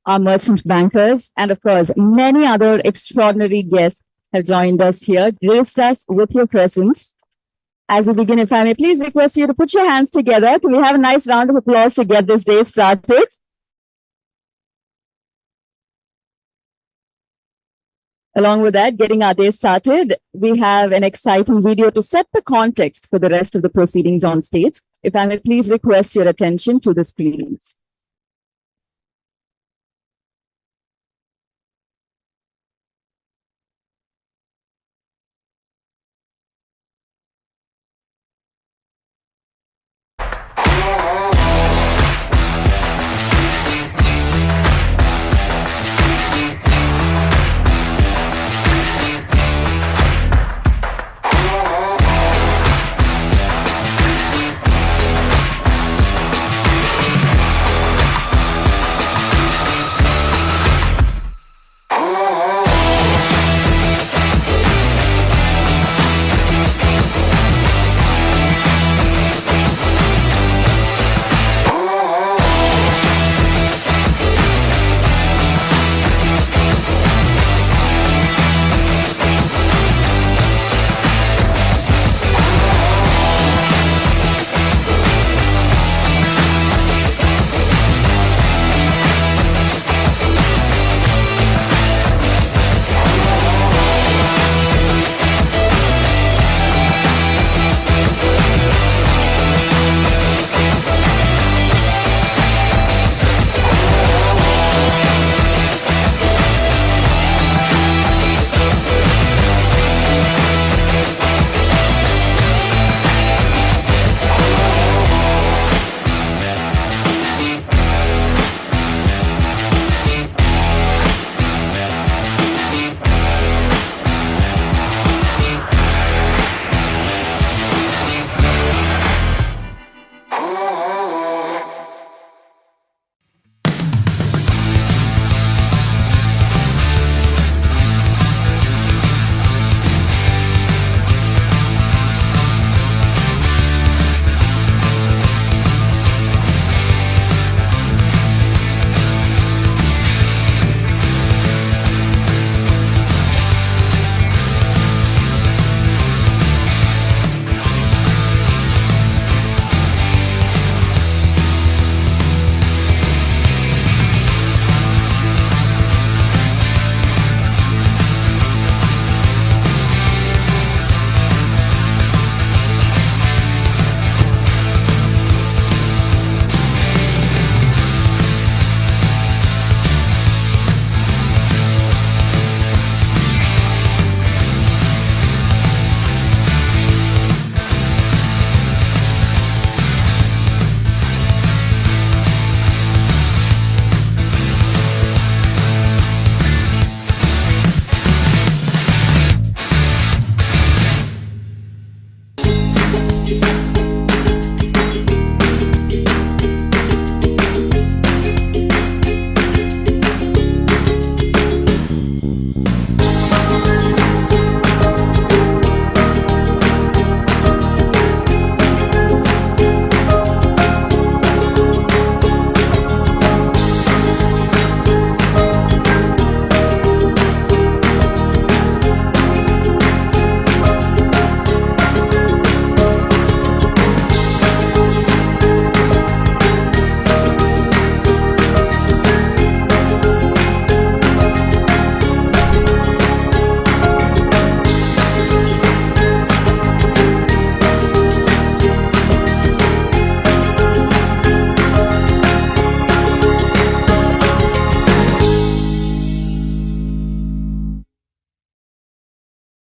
our merchant bankers, and of course, many other extraordinary guests have joined us here, graced us with your presence. As we begin, if I may please request you to put your hands together. Can we have a nice round of applause to get this day started? Along with that, getting our day started, we have an exciting video to set the context for the rest of the proceedings on stage. If I may please request your attention to the screens.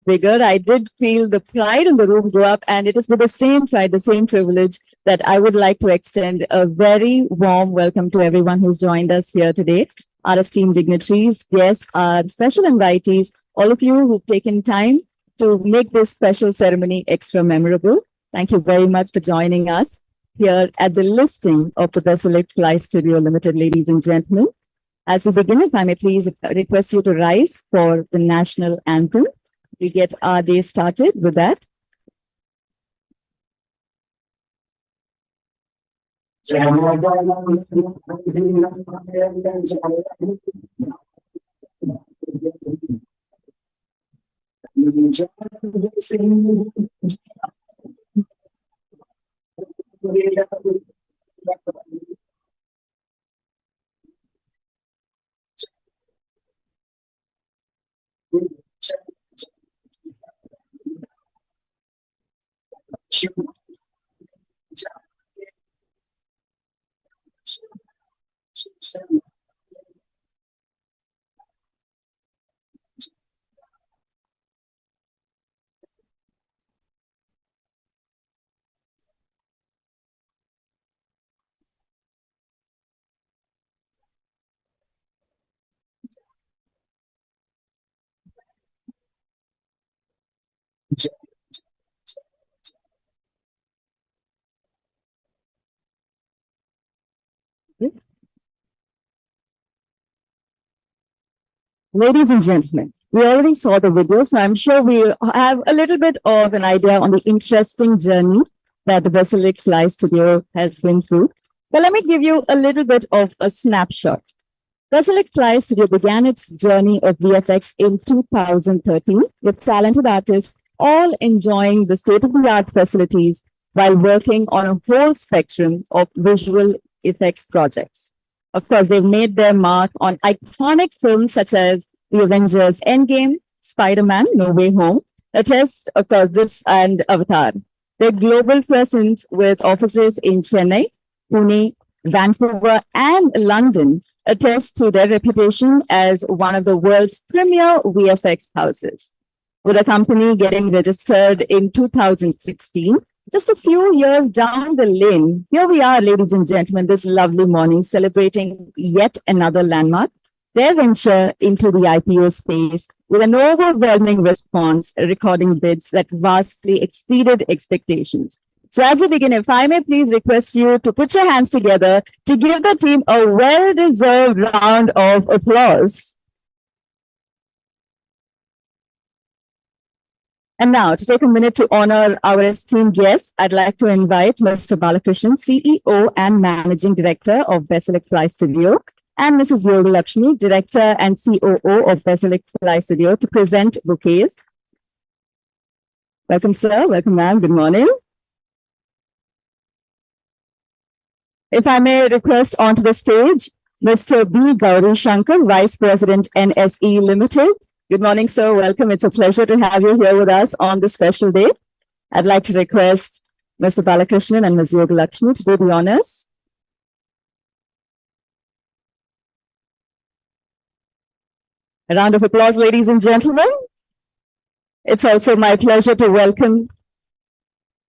Bigger, I did feel the pride in the room go up, and it is with the same pride, the same privilege that I would like to extend a very warm welcome to everyone who's joined us here today. Our esteemed dignitaries, guests, our special invitees, all of you who've taken time to make this special ceremony extra memorable. Thank you very much for joining us here at the listing of the Basilic Fly Studio Limited, ladies and gentlemen. As we begin, if I may please request you to rise for the national anthem. We get our day started with that. Ladies and gentlemen, we already saw the video, so I'm sure we have a little bit of an idea on the interesting journey that the Basilic Fly Studio has been through. But let me give you a little bit of a snapshot. Basilic Fly Studio began its journey of VFX in 2013 with talented artists all enjoying the state-of-the-art facilities while working on a whole spectrum of visual effects projects. Of course, they've made their mark on iconic films such as The Avengers Endgame, Spider-Man No Way Home, Attest, of course, this and Avatar. Their global presence with offices in Chennai, Pune, Vancouver, and London attest to their reputation as one of the world's premier VFX houses. With the company getting registered in 2016, just a few years down the lane, here we are, ladies and gentlemen, this lovely morning, celebrating yet another landmark, their venture into the IPO space with an overwhelming response, recording bids that vastly exceeded expectations. So as we begin, if I may please request you to put your hands together to give the team a well-deserved round of applause. And now, to take a minute to honor our esteemed guests, I'd like to invite Mr. Balakrishnan, CEO and Managing Director of Basilic Fly Studio, and Mrs. Yoga Lakshmi, Director and COO of Basilic Fly Studio, to present bouquets. Welcome, sir. Welcome, ma'am. Good morning. If I may request onto the stage, Mr. B. Gauri Shankar, Vice President, NSE Limited. Good morning, sir. Welcome. It's a pleasure to have you here with us on this special day. I'd like to request Mr. Balakrishnan and Ms. Yoga Lakshmi to do the honors. A round of applause, ladies and gentlemen. It's also my pleasure to welcome.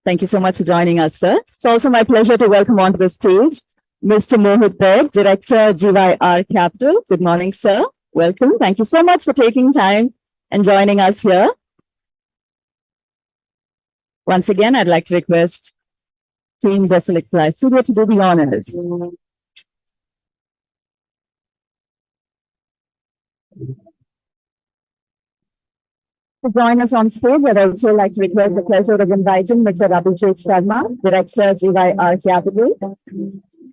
Thank you so much for joining us, sir. It's also my pleasure to welcome onto the stage Mr. Mohit Beg, Director, GYR Capital. Good morning, sir. Welcome. Thank you so much for taking time and joining us here. Once again, I'd like to request Team Basilic Fly Studio to do the honors. To join us on stage, I'd also like to request the pleasure of inviting Mr. Abhishek Sharma, Director, GYR Capital.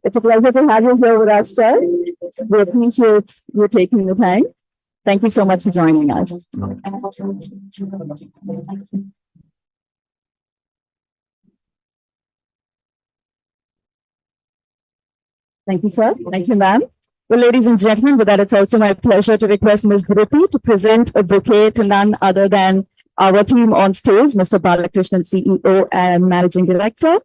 It's a pleasure to have you here with us, sir. We appreciate you taking the time. Thank you so much for joining us. Thank you, sir. Thank you, ma'am. Well, ladies and gentlemen, with that, it's also my pleasure to request Ms. Dhruti to present a bouquet to none other than our team on stage, Mr. Balakrishnan, CEO and Managing Director.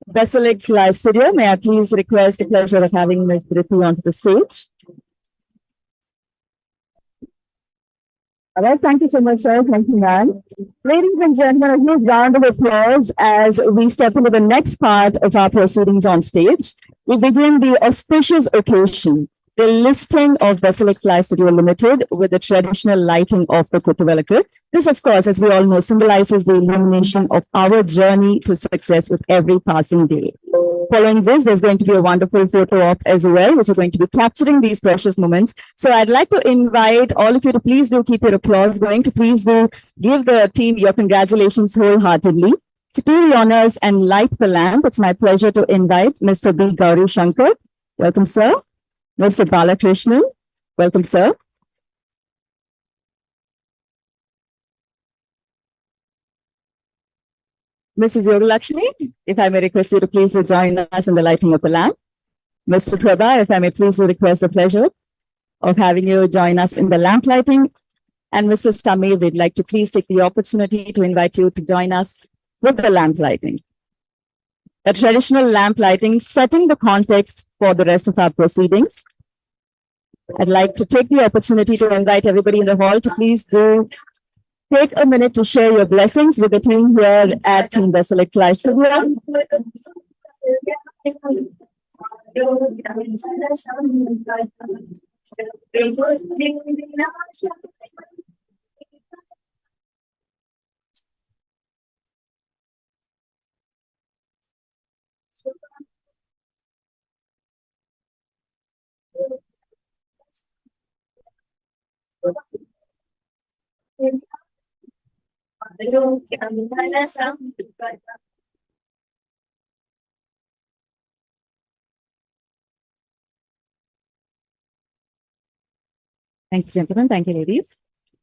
Basilic Fly Studio, may I please request the pleasure of having Ms. Dhruti onto the stage. All right, thank you so much, sir. Thank you, ma'am. Ladies and gentlemen, a huge round of applause as we step into the next part of our proceedings on stage. We begin the auspicious occasion, the listing of Basilic Fly Studio Limited with the traditional lighting of the Kutuvalakku. This, of course, as we all know, symbolizes the illumination of our journey to success with every passing day. Following this, there's going to be a wonderful photo op as well, which are going to be capturing these precious moments. So I'd like to invite all of you to please do keep your applause going, to please do give the team your congratulations wholeheartedly. To do the honors and light the lamp, it's my pleasure to invite Mr. B. Gauri Shankar. Welcome, sir. Mr. Balakrishnan. Welcome, sir. Mrs. Yogalakshmi, if I may request you to please join us in the lighting of the lamp. Mr. Prabha, if I may please request the pleasure of having you join us in the lamp lighting. And Mr. Samir, we'd like to please take the opportunity to invite you to join us with the lamp lighting. A traditional lamp lighting setting the context for the rest of our proceedings. I'd like to take the opportunity to invite everybody in the hall to please do take a minute to share your blessings with the team here at Team Basilic Live Studio. Thank you, gentlemen. Thank you, ladies.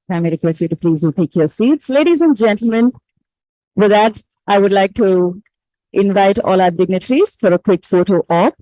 I may request you to please do take your seats. Ladies and gentlemen, with that, I would like to invite all our dignitaries for a quick photo op.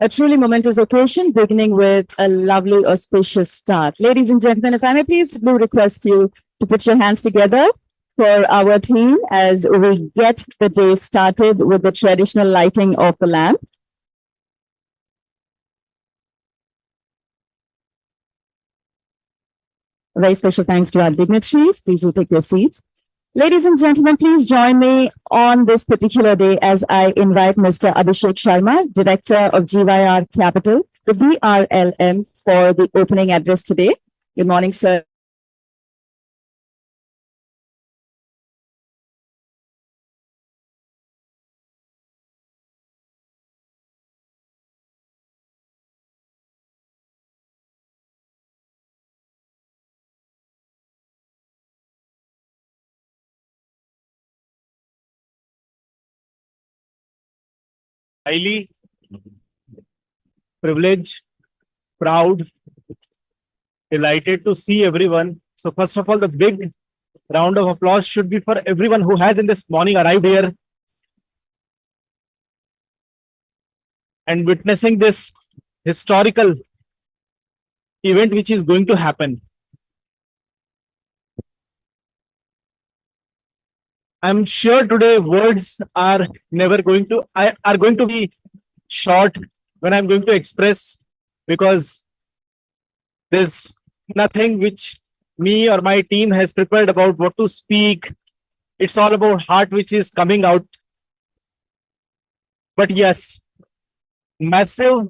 A truly momentous occasion, beginning with a lovely auspicious start. Ladies and gentlemen, if I may please do request you to put your hands together for our team as we get the day started with the traditional lighting of the lamp. A very special thanks to our dignitaries. Please do take your seats. Ladies and gentlemen, please join me on this particular day as I invite Mr. Abhishek Sharma, Director of GYR Capital, the BRLM, for the opening address today. Good morning, sir. Highly privileged, proud, delighted to see everyone. So first of all, the big round of applause should be for everyone who has in this morning arrived here and witnessing this historical event which is going to happen. I'm sure today words are never going to are going to be short when I'm going to express, because there's nothing which me or my team has prepared about what to speak. It's all about heart which is coming out. But yes, massive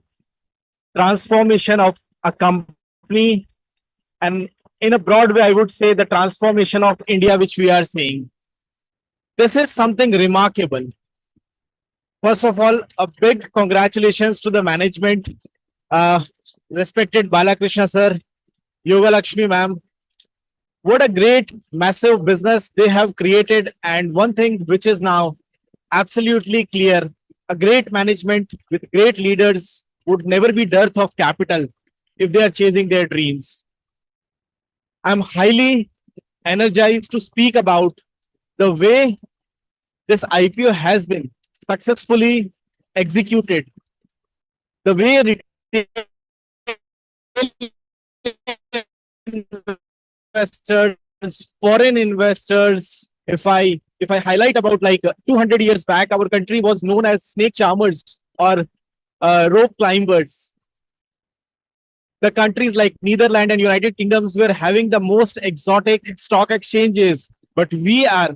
transformation of a company, and in a broad way, I would say the transformation of India which we are seeing. This is something remarkable. First of all, a big congratulations to the management, respected Balakrishna sir, Yogalakshmi ma'am. What a great, massive business they have created. And one thing which is now absolutely clear, a great management with great leaders would never be dearth of capital if they are chasing their dreams. I'm highly energized to speak about the way this IPO has been successfully executed, the way retail investors, foreign investors, if I highlight about like 200 years back, our country was known as snake charmers or rope climbers. The countries like Netherlands and United Kingdoms were having the most exotic stock exchanges, but we are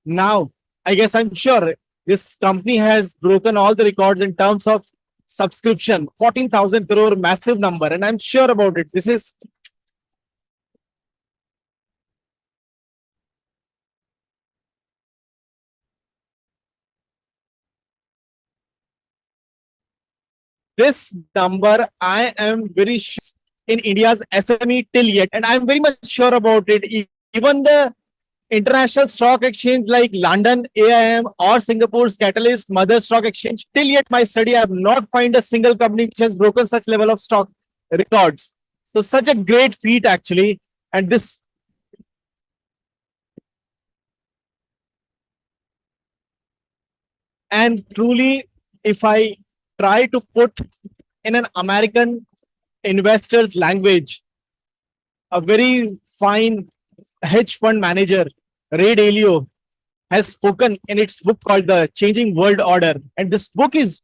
now, I guess I'm sure this company has broken all the records in terms of subscription, 14,000 crore, massive number. And I'm sure about it. This number, I am very sure in India's SME till yet. And I'm very much sure about it. Even the international stock exchange like London, AIM or Singapore's Catalyst Mother Stock Exchange, till yet my study, I have not found a single company which has broken such level of stock records. So such a great feat actually. And this, and truly, if I try to put in an American investor's language, a very fine hedge fund manager, Ray Dalio, has spoken in its book called The Changing World Order. And this book is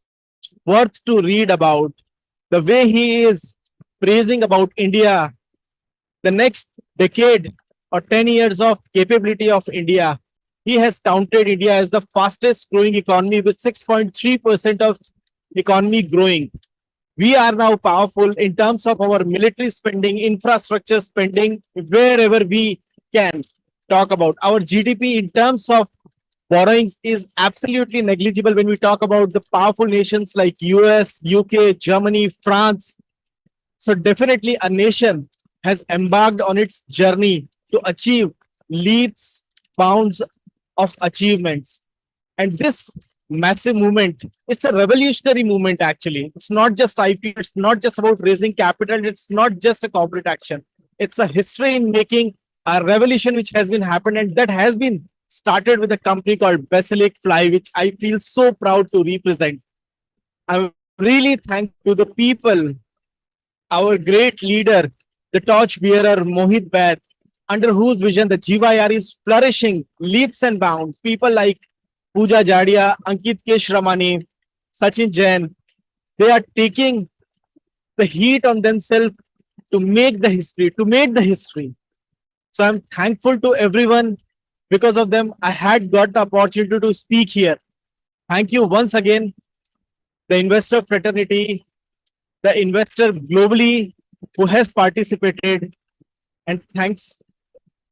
worth to read about. The way he is praising about India, the next decade or 10 years of capability of India. He has counted India as the fastest growing economy with 6.3% of economy growing. We are now powerful in terms of our military spending, infrastructure spending, wherever we can talk about. Our GDP in terms of borrowings is absolutely negligible when we talk about the powerful nations like US, UK, Germany, France. So definitely a nation has embarked on its journey to achieve leaps, bounds of achievements. And this massive movement, it's a revolutionary movement actually. It's not just IPO, it's not just about raising capital, it's not just a corporate action. It's a history in making, a revolution which has been happened, and that has been started with a company called Basilic Fly, which I feel so proud to represent. I'm really thankful to the people, our great leader, the torch bearer Mohit Baid, under whose vision the GYR is flourishing leaps and bounds. People like Pooja Jadia, Ankit Keshramani, Sachin Jain, they are taking the heat on themselves to make the history, So I'm thankful to everyone. Because of them, I had got the opportunity to speak here. Thank you once again, the investor fraternity, the investor globally who has participated, and thanks,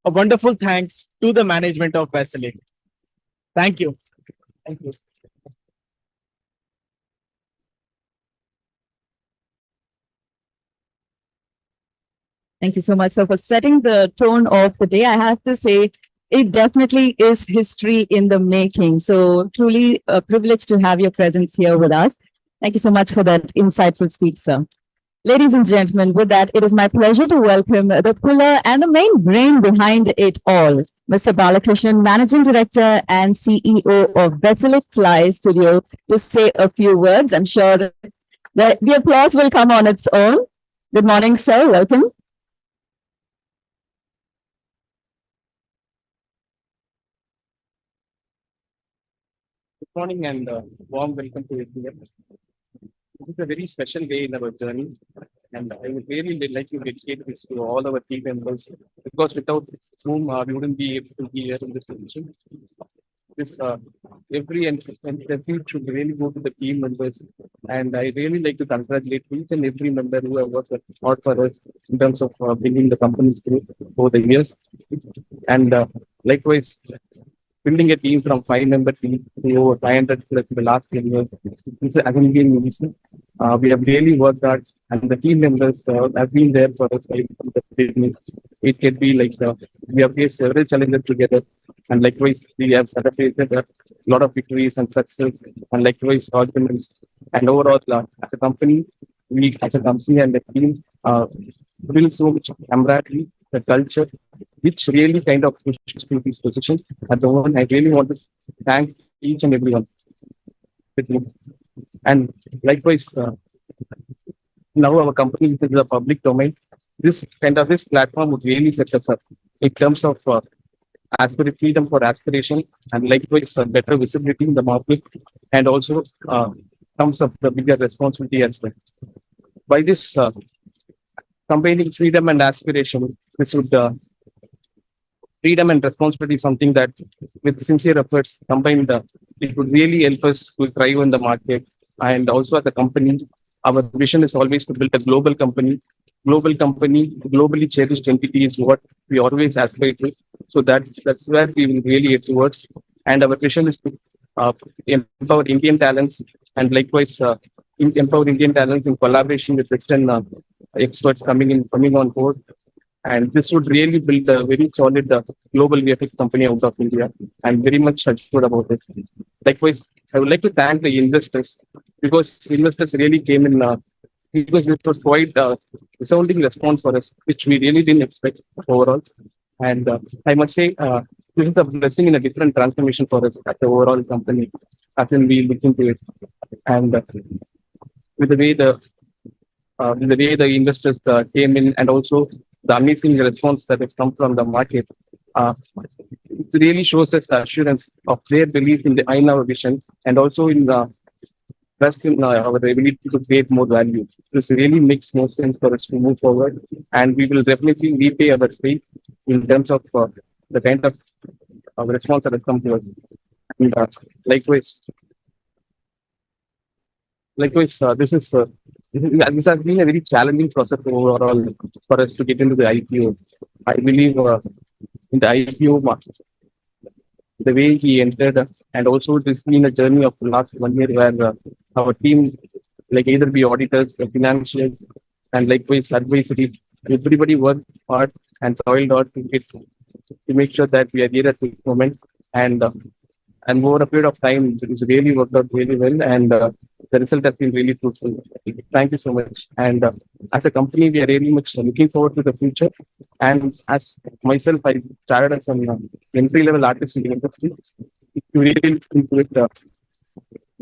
a wonderful thanks to the management of Basilic. Thank you. Thank you. Thank you so much. So for setting the tone of the day, I have to say it definitely is history in the making. So truly a privilege to have your presence here with us. Thank you so much for that insightful speech, sir. Ladies and gentlemen, with that, it is my pleasure to welcome the pillar and the main brain behind it all, Mr. Balakrishnan, Managing Director and CEO of Basilic Fly Studio, to say a few words. I'm sure that the applause will come on its own. Good morning, sir. Welcome. Good morning and warm welcome to everyone. This is a very special day in our journey, and I would really like to dedicate this to all our team members, because without whom we wouldn't be able to be here in this position. This every should really go to the team members, and I really like to congratulate each and every member who have worked hard for us in terms of bringing the company's growth over the years, and likewise building a team from 5-member team to over 500 plus in the last 10 years. It's hasn't been easy. We have really worked hard, and the team members have been there for us right from the beginning. It can be like we have faced several challenges together, and likewise we have celebrated a lot of victories and success, and likewise arguments. And overall, as a company, and the team build so much camaraderie, the culture, which really kind of pushes to this position. At the moment, I really want to thank each and everyone. And likewise, now our company is in the public domain. This platform would really set us up in terms of freedom for aspiration, and likewise better visibility in the market, and also comes up the bigger responsibility as well. By this combining freedom and aspiration, this would freedom and responsibility is something that with sincere efforts combined, it would really help us to thrive in the market, And also as a company, our vision is always to build a global company. Global company, globally cherished entity is what we always aspire to. So that's where we will really get towards. And our vision is to empower Indian talents and likewise empower Indian talents in collaboration with Western experts coming on board. And this would really build a very solid global VFX company out of India. I'm very much assured about it. Likewise, I would like to thank the investors because investors really came in because it was quite resounding response for us, which we really didn't expect overall. And I must say, this is a blessing in a different transformation for us at the overall company, as in we look into it. And with the way the investors came in and also the amazing response that has come from the market, it really shows us the assurance of their belief in our vision and also in the trust in our ability to create more value. This really makes more sense for us to move forward, and we will definitely repay our faith in terms of the kind of response that has come to us. And likewise, this has been a very challenging process overall for us to get into the IPO. I believe in the IPO market, the way he entered, and also this has been a journey of the last 1 year where our team, like either be auditors, financial, and likewise advisory, everybody worked hard and toiled hard to make sure that we are here at this moment. And over a period of time, it's really worked out really well, and the result has been really fruitful. Thank you so much. And as a company, we are really much looking forward to the future. And as myself, I started as an entry-level artist in the industry. If you really look into it,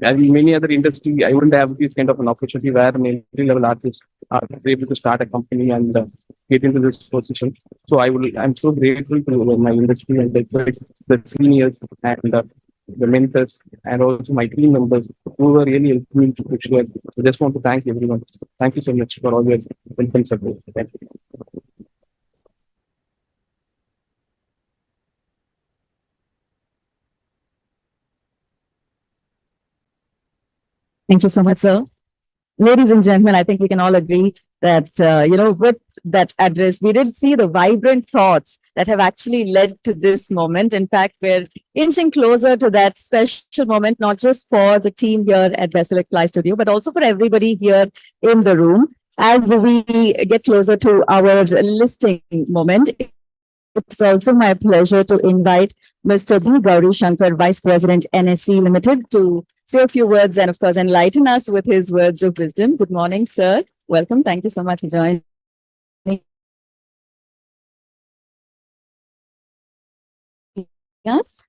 and in many other industry, I wouldn't have this kind of an opportunity where an entry-level artist are able to start a company and get into this position. So I'm so grateful to my industry and the seniors and the mentors and also my team members who were really helping me to push here. I just want to thank everyone. Thank you so much for all your welcome support. Thank you. Thank you so much, sir. Ladies and gentlemen, I think we can all agree that, with that address, we did see the vibrant thoughts that have actually led to this moment. In fact, we're inching closer to that special moment, not just for the team here at Basilic Fly Studio, but also for everybody here in the room. As we get closer to our listing moment, it's also my pleasure to invite Mr. B. Gauri Shankar, Vice President, NSE Limited, to say a few words and, of course, enlighten us with his words of wisdom. Good morning, sir. Welcome. Thank you so much for joining us.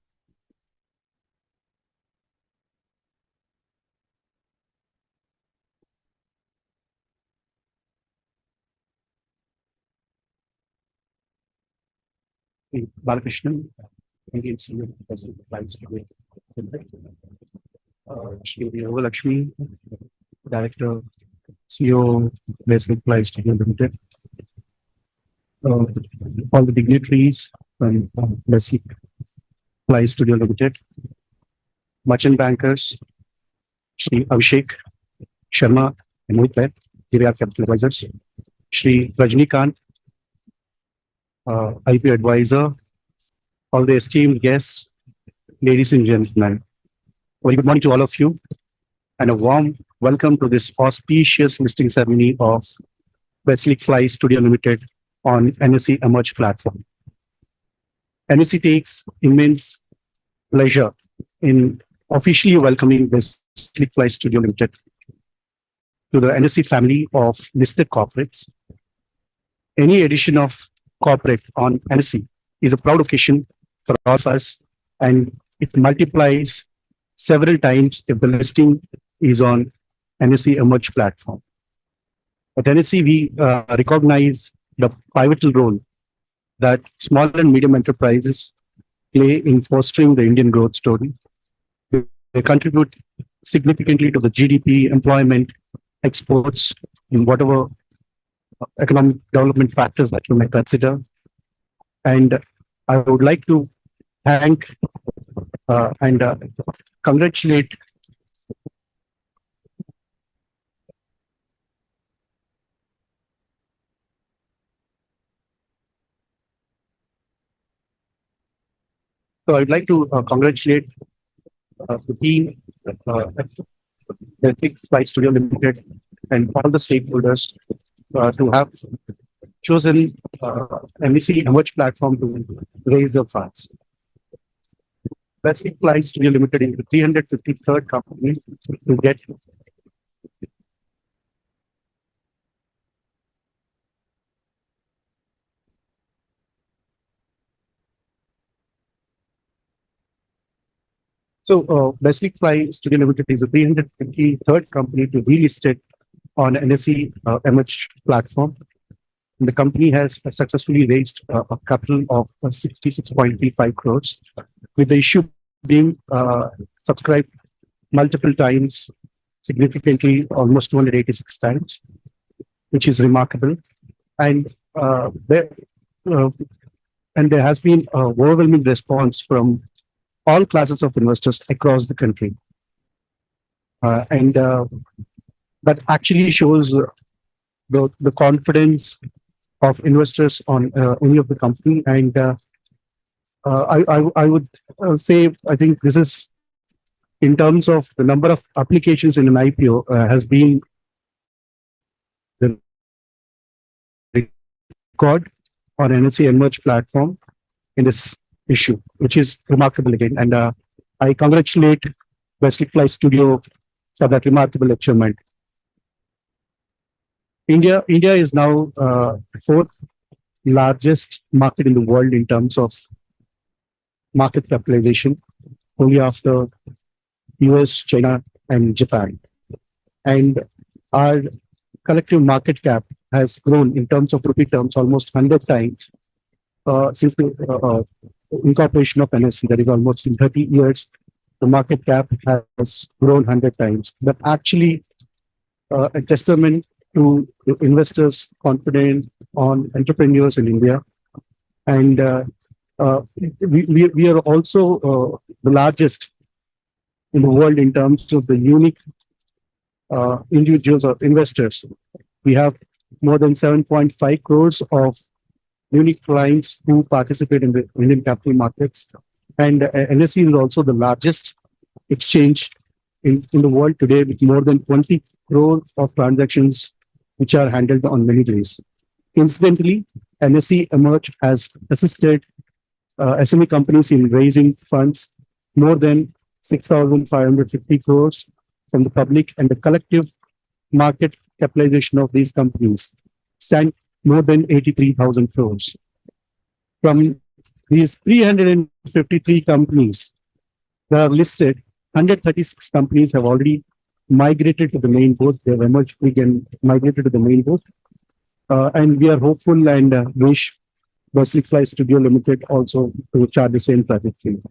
Balakrishnan, Indian Senior President of Flight Studio. Shri Lakshmi, Director, CEO, Basilic Fly Studio Limited. All the dignitaries from Basilic Fly Studio Limited. Merchant bankers, Shri Abhishek Sharma and Mohit, DVR Capital Advisors. Shri Rajnikant, IPO advisor, all the esteemed guests, ladies and gentlemen. Very good morning to all of you, and a warm welcome to this auspicious listing ceremony of Basilic Fly Studio Limited on NSE Emerge platform. NSE takes immense pleasure in officially welcoming Basilic Fly Studio Limited to the NSE family of listed corporates. Any addition of corporate on NSE is a proud occasion for all of us, and it multiplies several times if the listing is on NSE Emerge platform. At NSE, we recognize the pivotal role that small and medium enterprises play in fostering the Indian growth story. They contribute significantly to the GDP, employment, exports, in whatever economic development factors that you may consider. And I would like to thank and congratulate So I'd like to congratulate the team, the Big Fly Studio Limited, and all the stakeholders to have chosen MEC Emerge platform to raise the funds. Basilic Fly Studio Limited is the 353rd company to get Basilic Fly Studio Limited is the 353rd company to be listed on NSE Emerge platform. And the company has successfully raised a capital of 66.35 crores, with the issue being subscribed multiple times, significantly almost 286 times, which is remarkable. And there has been an overwhelming response from all classes of investors across the country. That actually shows the confidence of investors on any of the company. And I would say, I think this is, in terms of the number of applications in an IPO, has been the record on NSE Emerge platform in this issue, which is remarkable again. And I congratulate Basilic Fly Studio for that remarkable achievement. India is now the fourth largest market in the world in terms of market capitalization, only after US, China, and Japan. And our collective market cap has grown in terms of rupee terms almost 100 times since the incorporation of NSE. That is almost in 30 years, the market cap has grown 100 times. That actually a testament to the investors' confidence on entrepreneurs in India. And we are also the largest in the world in terms of the unique individuals or investors. We have more than 7.5 crores of unique clients who participate in the Indian capital markets. And NSE is also the largest exchange in the world today, with more than 20 crore of transactions which are handled on many days. Incidentally, NSE Emerge has assisted SME companies in raising funds more than 6,550 crores from the public, and the collective market capitalization of these companies stand more than 83,000 crores. From these 353 companies that are listed, 136 companies have already migrated to the main board. They have emerged and migrated to the main board. And we are hopeful and wish Basilic Fly Studio Limited also to chart the same trajectory.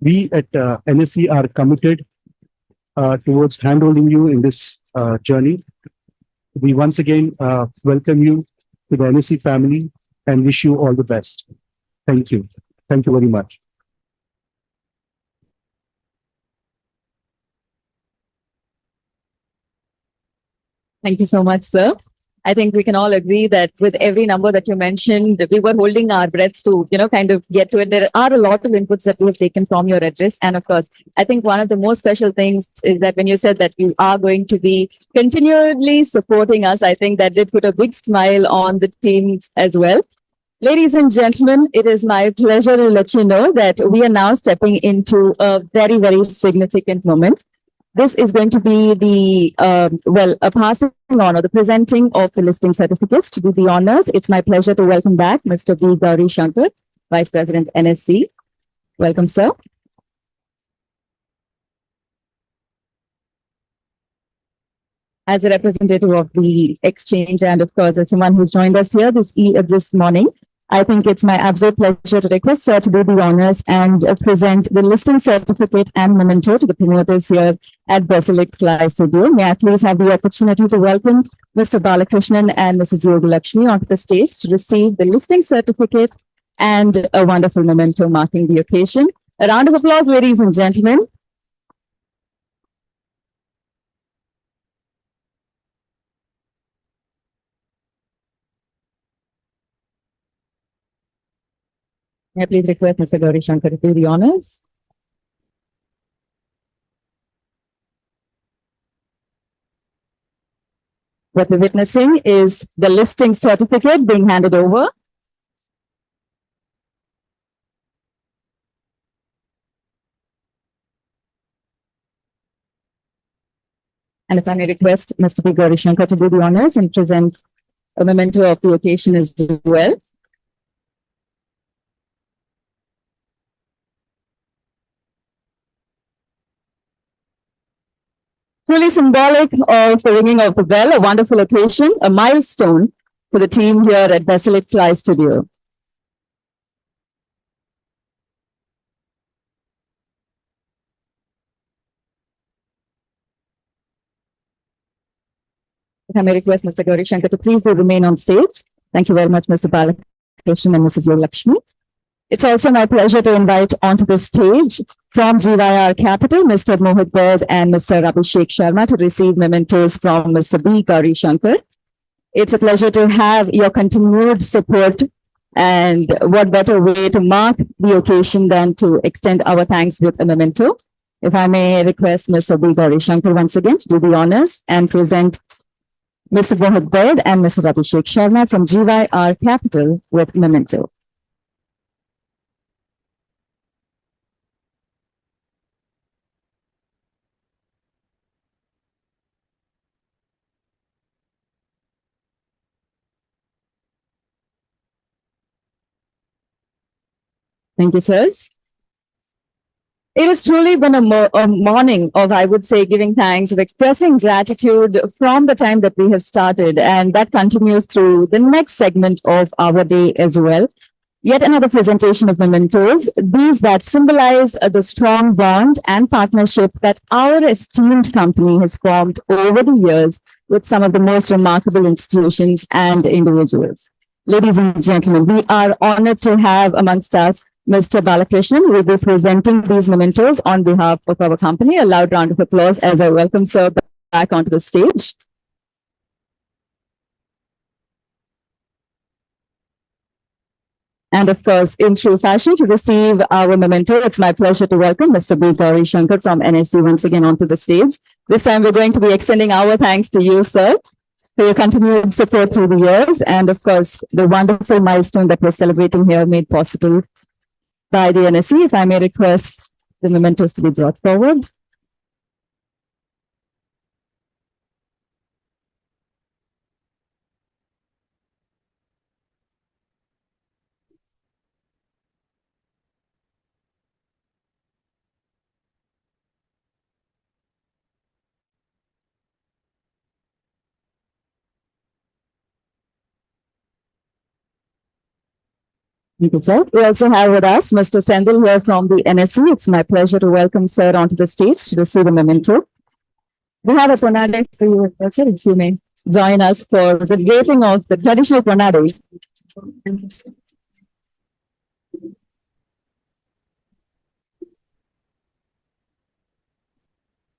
We at NSE are committed towards handholding you in this journey. We once again welcome you to the NSE family and wish you all the best. Thank you. Thank you very much. Thank you so much, sir. I think we can all agree that with every number that you mentioned, we were holding our breaths to, kind of get to it. There are a lot of inputs that we have taken from your address. And of course, I think one of the most special things is that when you said that you are going to be continually supporting us, I think that did put a big smile on the teams as well. Ladies and gentlemen, it is my pleasure to let you know that we are now stepping into a very, very significant moment. This is going to be the, a passing on or the presenting of the listing certificates. To do the honors, it's my pleasure to welcome back Mr. B. Gauri Shankar, Vice President, NSE. Welcome, sir. As a representative of the exchange, and of course, as someone who's joined us here this morning, I think it's my absolute pleasure to request sir to do the honors and present the listing certificate and memento to the promoters here at Basilic Fly Studio. May I please have the opportunity to welcome Mr. Balakrishnan and Mrs. Yoga Lakshmi onto the stage to receive the listing certificate and a wonderful memento marking the occasion. A round of applause, ladies and gentlemen. May I please request Mr. Gauri Shankar to do the honors? What we're witnessing is the listing certificate being handed over. And if I may request Mr. P. Gauri Shankar to do the honors and present a memento of the occasion as well. Truly symbolic of the ringing of the bell, a wonderful occasion, a milestone for the team here at Basilic Fly Studio. If I may request Mr. Gauri Shankar to please do remain on stage. Thank you very much, Mr. Balakrishnan and Mrs. Lakshmi. It's also my pleasure to invite onto the stage from GYR Capital, Mr. Mohit Baid and Mr. Abhishek Sharma to receive mementos from Mr. B. Gauri Shankar. It's a pleasure to have your continued support, and what better way to mark the occasion than to extend our thanks with a memento. If I may request Mr. B. Gauri Shankar once again to do the honors and present Mr. Mohit Baid and Mr. Abhishek Sharma from GYR Capital with memento. Thank you, sirs. It has truly been a morning of, I would say, giving thanks, of expressing gratitude from the time that we have started, and that continues through the next segment of our day as well. Yet another presentation of mementos, these that symbolize the strong bond and partnership that our esteemed company has formed over the years with some of the most remarkable institutions and individuals. Ladies and gentlemen, we are honored to have amongst us Mr. Balakrishnan, who will be presenting these mementos on behalf of our company. A loud round of applause as I welcome sir back onto the stage. And of course, in true fashion, to receive our memento, it's my pleasure to welcome Mr. B. Gauri Shankar from NSE once again onto the stage. This time we're going to be extending our thanks to you, sir, for your continued support through the years, and of course, the wonderful milestone that we're celebrating here made possible by the NSE. If I may request the mementos to be brought forward. Thank you, sir. We also have with us Mr. Sendil here from the NSE. It's my pleasure to welcome sir onto the stage to receive the memento. We have a Pranade for you, sir, if you may join us for the gaping of the traditional Pranade.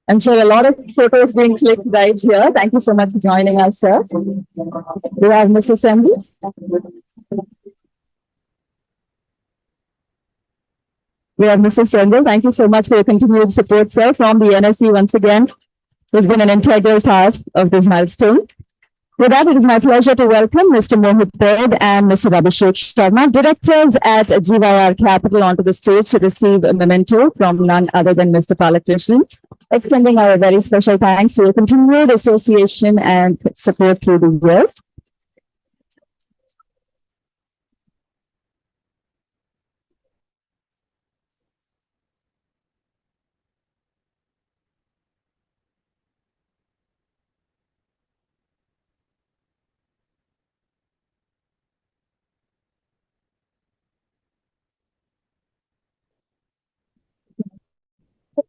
I'm sure a lot of photos being clicked right here. Thank you so much for joining us, sir. We have Mr. Sendil. We have Mr. Sendil. Thank you so much for your continued support, sir, from the NSE once again. Has been an integral part of this milestone. With that, it is my pleasure to welcome Mr. Mohit Baid and Mr. Abhishek Sharma, directors at GYR Capital, onto the stage to receive a memento from none other than Mr. Balakrishnan, extending our very special thanks for your continued association and support through the years.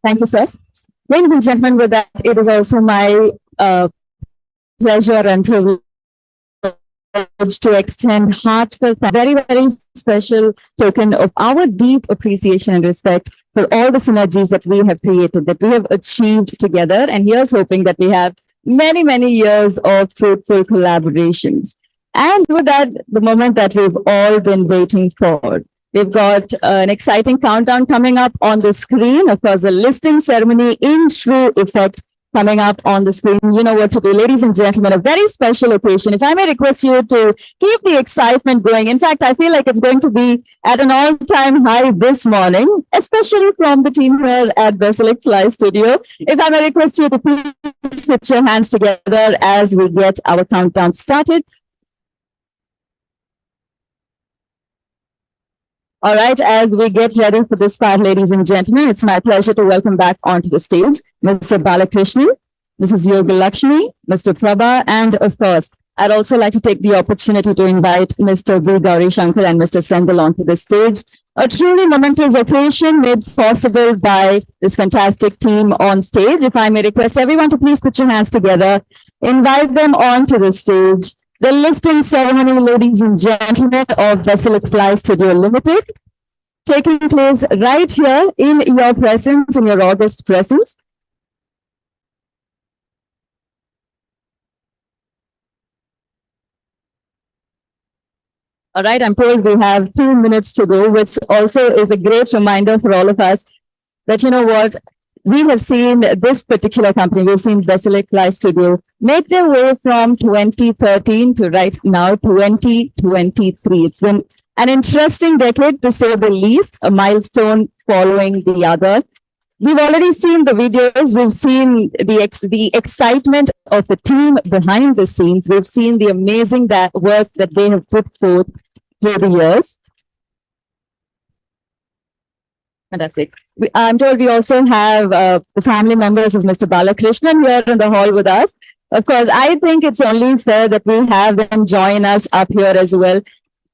Thank you, sir. Ladies and gentlemen, with that, it is also my pleasure and privilege to extend heartfelt, very, very special token of our deep appreciation and respect for all the synergies that we have created, that we have achieved together. And here's hoping that we have many, many years of fruitful collaborations. And with that, the moment that we've all been waiting for, We've got an exciting countdown coming up on the screen. Of course, the listing ceremony in true effect coming up on the screen. You know what to do, ladies and gentlemen, a very special occasion. If I may request you to keep the excitement going. In fact, I feel like it's going to be at an all-time high this morning, especially from the team here at Basilic Fly Studio. If I may request you to please put your hands together as we get our countdown started. All right, as we get ready for this part, ladies and gentlemen, it's my pleasure to welcome back onto the stage Mr. Balakrishnan, Mrs. Yoga Lakshmi, Mr. Prabha, and of course, I'd also like to take the opportunity to invite Mr. V. Gauri Shankar and Mr. Sendal onto the stage. A truly momentous occasion made possible by this fantastic team on stage. If I may request everyone to please put your hands together, invite them onto the stage. The listing ceremony, ladies and gentlemen, of Basilic Fly Studio Limited, taking place right here in your presence, in your august presence. All right, I'm told we have 2 minutes to go, which also is a great reminder for all of us that, you know what, we have seen this particular company, we've seen Basilic Fly Studio make their way from 2013 to right now 2023. It's been an interesting decade, to say the least, a milestone following the other. We've already seen the videos. We've seen the excitement of the team behind the scenes. We've seen the amazing work that they have put forth through the years. Fantastic. I'm told we also have the family members of Mr. Balakrishnan here in the hall with us. Of course, I think it's only fair that we have them join us up here as well.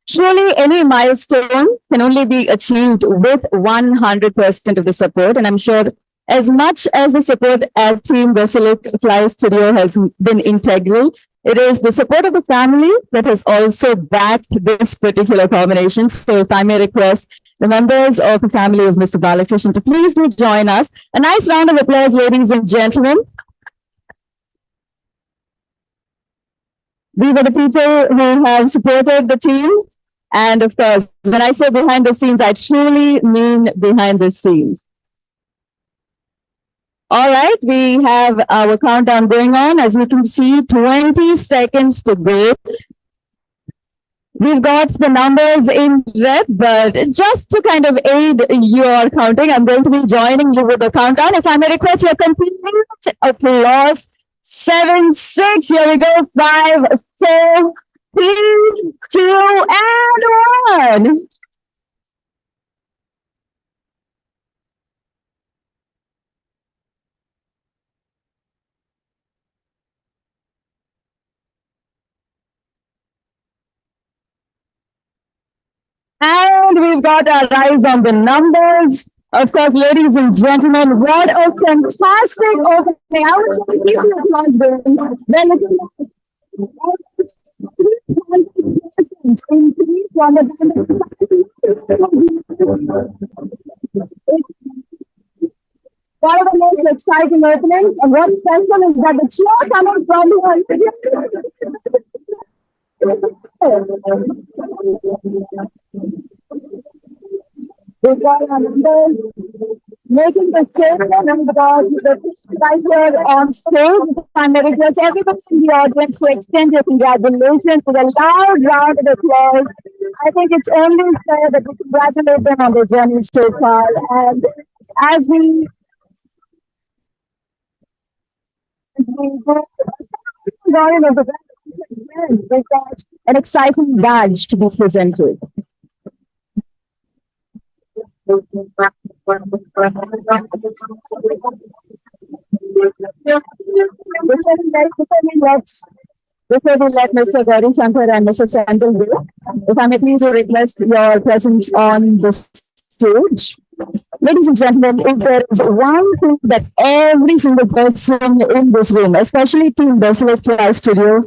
Surely any milestone can only be achieved with 100% of the support. And I'm sure as much as the support at Team Basilic Fly Studio has been integral, it is the support of the family that has also backed this particular combination. So if I may request the members of the family of Mr. Balakrishnan to please do join us. A nice round of applause, ladies and gentlemen. These are the people who have supported the team. And of course, when I say behind the scenes, I truly mean behind the scenes. All right, we have our countdown going on. As you can see, 20 seconds to go. We've got the numbers in red, but just to kind of aid your counting, I'm going to be joining you with the countdown. If I may request your complete applause. 7, 6, here we go. 5, 4, 3, 2, and 1. And we've got our eyes on the numbers. Of course, ladies and gentlemen, what a fantastic opening. I was keep the applause going. Then one of the most exciting openings, and what's special is that the cheer coming from we've got our numbers making the statement, and because the right here on stage, I may request everybody in the audience to extend your congratulations with a loud round of applause. I think it's only fair that we congratulate them on their journey so far. And as we go on of the we've got an exciting badge to be presented. Before we let Mr. Gauri Shankar and Mr. Sendal go, if I may please request your presence on the stage. Ladies and gentlemen, if there is one thing that every single person in this room, especially Team Basilic Fly Studio,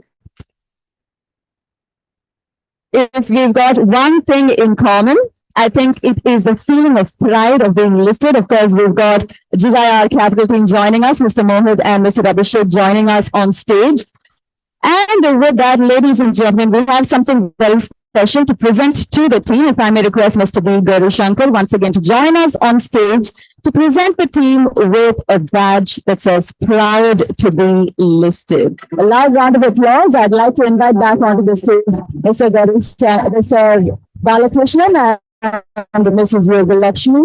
if we've got one thing in common, I think it is the feeling of pride of being listed. Of course, we've got GYR Capital Team joining us, Mr. Mohit and Mr. Abhishek joining us on stage. And with that, ladies and gentlemen, we have something very special to present to the team. If I may request Mr. B. Garu Shankar once again to join us on stage to present the team with a badge that says proud to be listed. A loud round of applause. I'd like to invite back onto the stage Mr. Mr. Balakrishnan and Mrs. Yoga Lakshmi.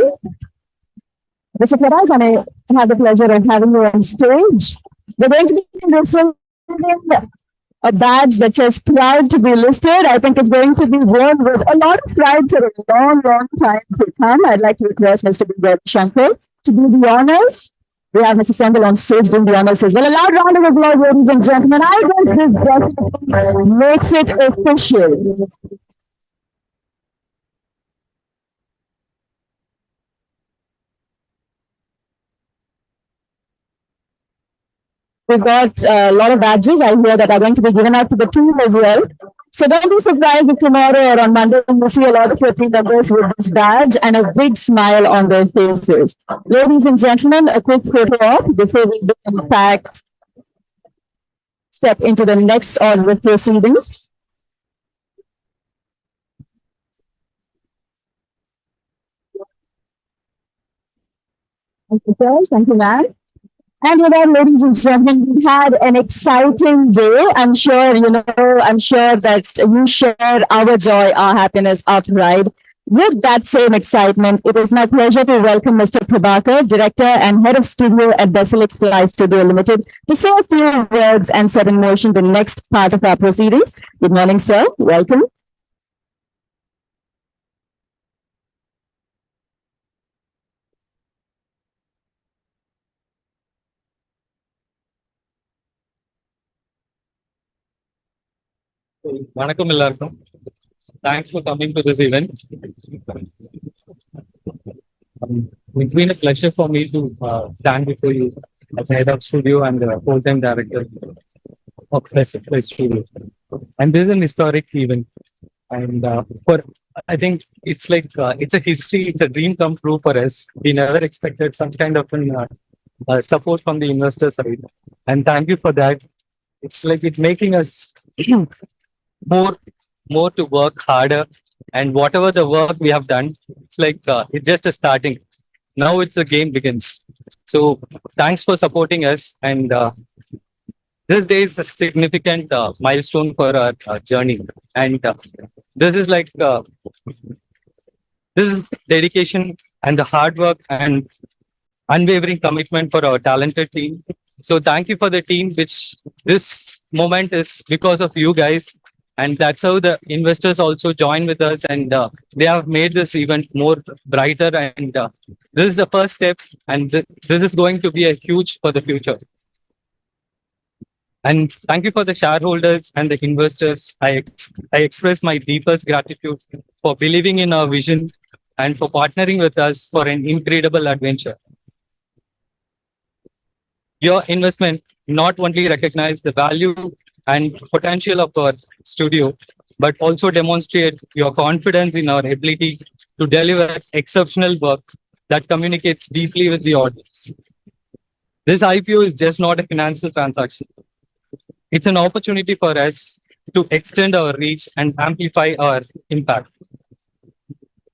Mr. Prabhas, I have the pleasure of having you on stage. We're going to be receiving a badge that says proud to be listed. I think it's going to be worn with a lot of pride for a long, long time to come. I'd like to request Mr. B. Shankar to do the honors. We have Mr. Sendal on stage doing the honors as well. A loud round of applause, ladies and gentlemen. I guess this definitely makes it official. We got a lot of badges I hear that are going to be given out to the team as well. So don't be surprised if tomorrow or on Monday you see a lot of your team members with this badge and a big smile on their faces. Ladies and gentlemen, a quick photo op before we do in fact step into the next order of proceedings. Thank you, sir. Thank you, ma'am. And with that, ladies and gentlemen, we had an exciting day. I'm sure that you share our joy, our happiness, our pride. With that same excitement, it is my pleasure to welcome Mr. Prabhakar, Director and Head of Studio at Basilic Fly Studio Limited, to say a few words and set in motion the next part of our proceedings. Good morning, sir. Welcome. வணக்கம் எல்லாருக்கும். Thanks for coming to this event. It's been a pleasure for me to stand before you as head of studio and the full-time director of Basilic Studio. And this is an historic event. And I think it's like it's a history, it's a dream come true for us. We never expected such kind of support from the investor side. And thank you for that. It's like it making us more to work harder, and whatever the work we have done, it's like it's just a starting. Now it's the game begins. So thanks for supporting us, and this day is a significant milestone for our journey, and this is like this is dedication and the hard work and unwavering commitment for our talented team. So thank you for the team, which this moment is because of you guys. And that's how the investors also join with us, and they have made this event more brighter. And this is the first step, and this is going to be a huge for the future. And thank you for the shareholders and the investors. I express my deepest gratitude for believing in our vision and for partnering with us for an incredible adventure. Your investment not only recognize the value and potential of our studio, but also demonstrate your confidence in our ability to deliver exceptional work that communicates deeply with the audience. This IPO is just not a financial transaction. It's an opportunity for us to extend our reach and amplify our impact.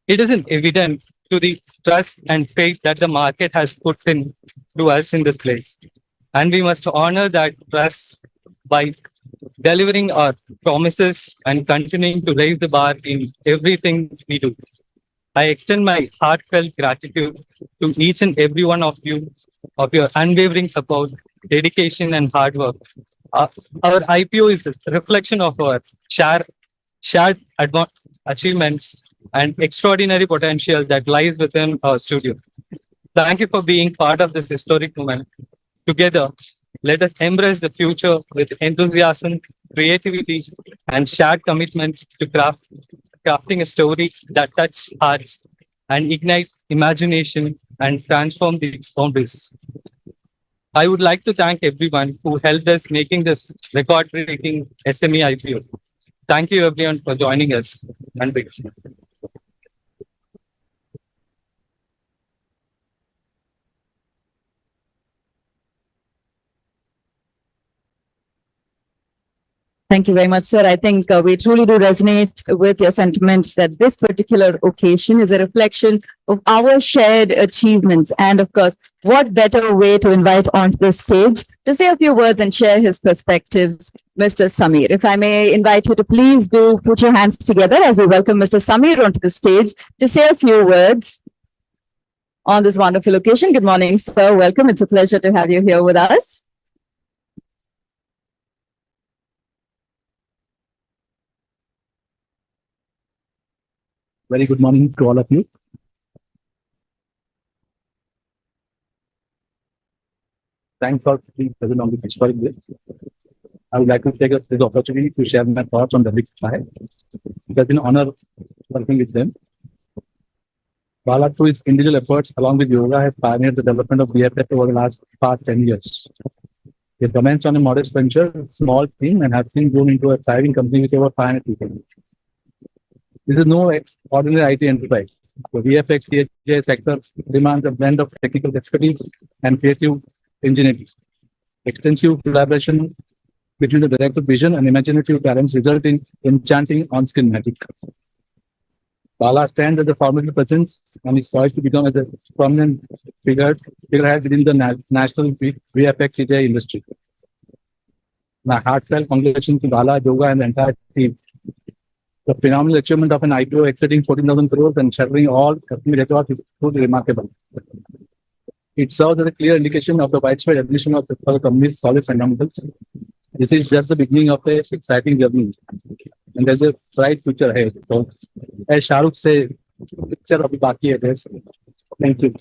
It is evident to the trust and faith that the market has put in to us in this place. And we must honor that trust by delivering our promises and continuing to raise the bar in everything we do. I extend my heartfelt gratitude to each and every one of you of your unwavering support, dedication, and hard work. Our IPO is a reflection of our shared achievements and extraordinary potential that lies within our studio. Thank you for being part of this historic moment. Together, let us embrace the future with enthusiasm, creativity, and shared commitment to crafting a story that touches hearts and ignites imagination and transform the boundaries. I would like to thank everyone who helped us making this record-breaking SME IPO. Thank you everyone for joining us. And big. Thank you very much, sir. I think we truly do resonate with your sentiment that this particular occasion is a reflection of our shared achievements. And of course, what better way to invite onto the stage to say a few words and share his perspectives, Mr. Samir. If I may invite you to please do put your hands together as we welcome Mr. Samir onto the stage to say a few words on this wonderful occasion. Good morning, sir. Welcome. It's a pleasure to have you here with us. Very good morning to all of you. Thanks for being present on this historic day. I would like to take this opportunity to share my thoughts on the big five. It has been an honor working with them. Bala, through his individual efforts along with yoga, has pioneered the development of BFF over the past 10 years. He commenced on a modest venture, small team, and has since grown into a thriving company with over 500 people. This is no ordinary IT enterprise. The VFX THJ sector demands a blend of technical expertise and creative engineering. Extensive collaboration between the director's vision and imaginative talents result in enchanting on-screen magic. Bala stands as a formidable presence and is poised to become as a prominent figurehead within the national VFX THJ industry. My heartfelt congratulations to Bala, Yoga, and the entire team. The phenomenal achievement of an IPO exceeding 14,000 crores and shattering all customer records is truly remarkable. It serves as a clear indication of the widespread admission of the company's solid fundamentals. This is just the beginning of an exciting journey, and there's a bright future ahead. So, as Shahrukh says, picture of the baki address. Thank you.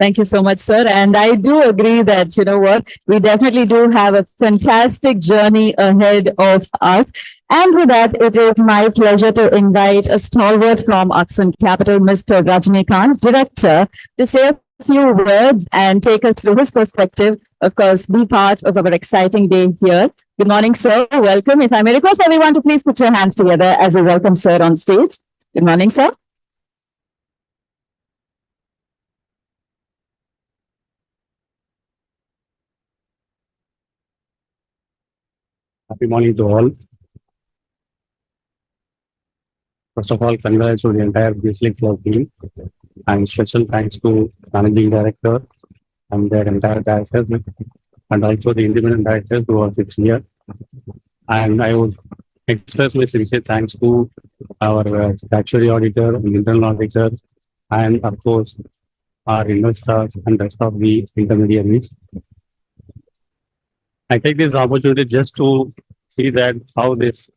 Thank you so much, sir. And I do agree that, you know what, we definitely do have a fantastic journey ahead of us. And with that, it is my pleasure to invite a stalwart from Accent Capital, Mr. Rajnikant, Director, to say a few words and take us through his perspective. Of course, be part of our exciting day here. Good morning, sir. Welcome. If I may request everyone to please put your hands together as we welcome sir on stage. Good morning, sir. Happy morning to all. First of all, congrats to the entire Basilic team, and special thanks to Managing Director and their entire directors, and also the independent directors who are here. And I would express my sincere thanks to our statutory auditor, internal auditor, and of course, our investors and rest of the intermediaries. I take this opportunity just to see that how this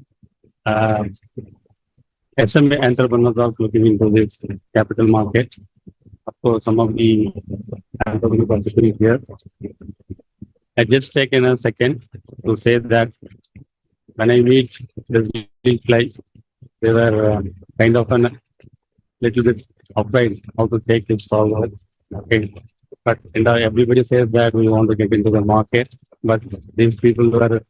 SMA entrepreneurs are looking into this capital market. Of course, some of the entrepreneurs participating here. I just taken a second to say that when I meet this like they were kind of a little bit afraid how to take this forward. Okay. But everybody says that we want to get into the market, but these people were a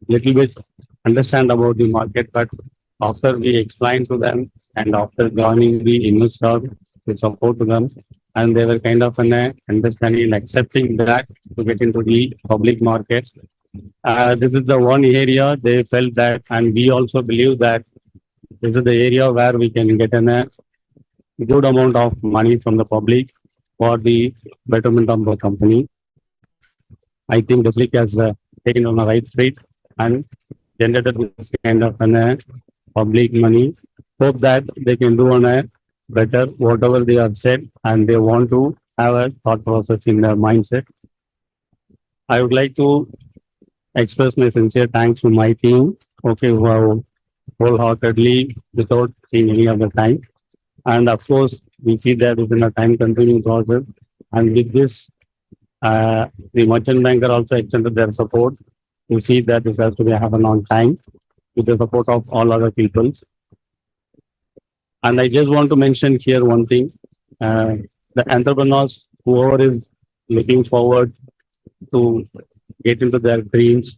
little bit understand about the market. But after we explained to them and after joining the investor to support to them, and they were kind of an understanding and accepting that to get into the public market. This is the one area they felt that, and we also believe that this is the area where we can get a good amount of money from the public for the betterment of the company. I think Basilic has taken on the right street and generated this kind of public money. Hope that they can do on a better whatever they have said, and they want to have a thought process in their mindset. I would like to express my sincere thanks to my team, okay, who have wholeheartedly without seeing any other time. And of course, we see that within a time-consuming process. And with this, the merchant banker also extended their support to see that this has to be happen on time with the support of all other people. And I just want to mention here one thing: the entrepreneurs, whoever is looking forward to get into their dreams,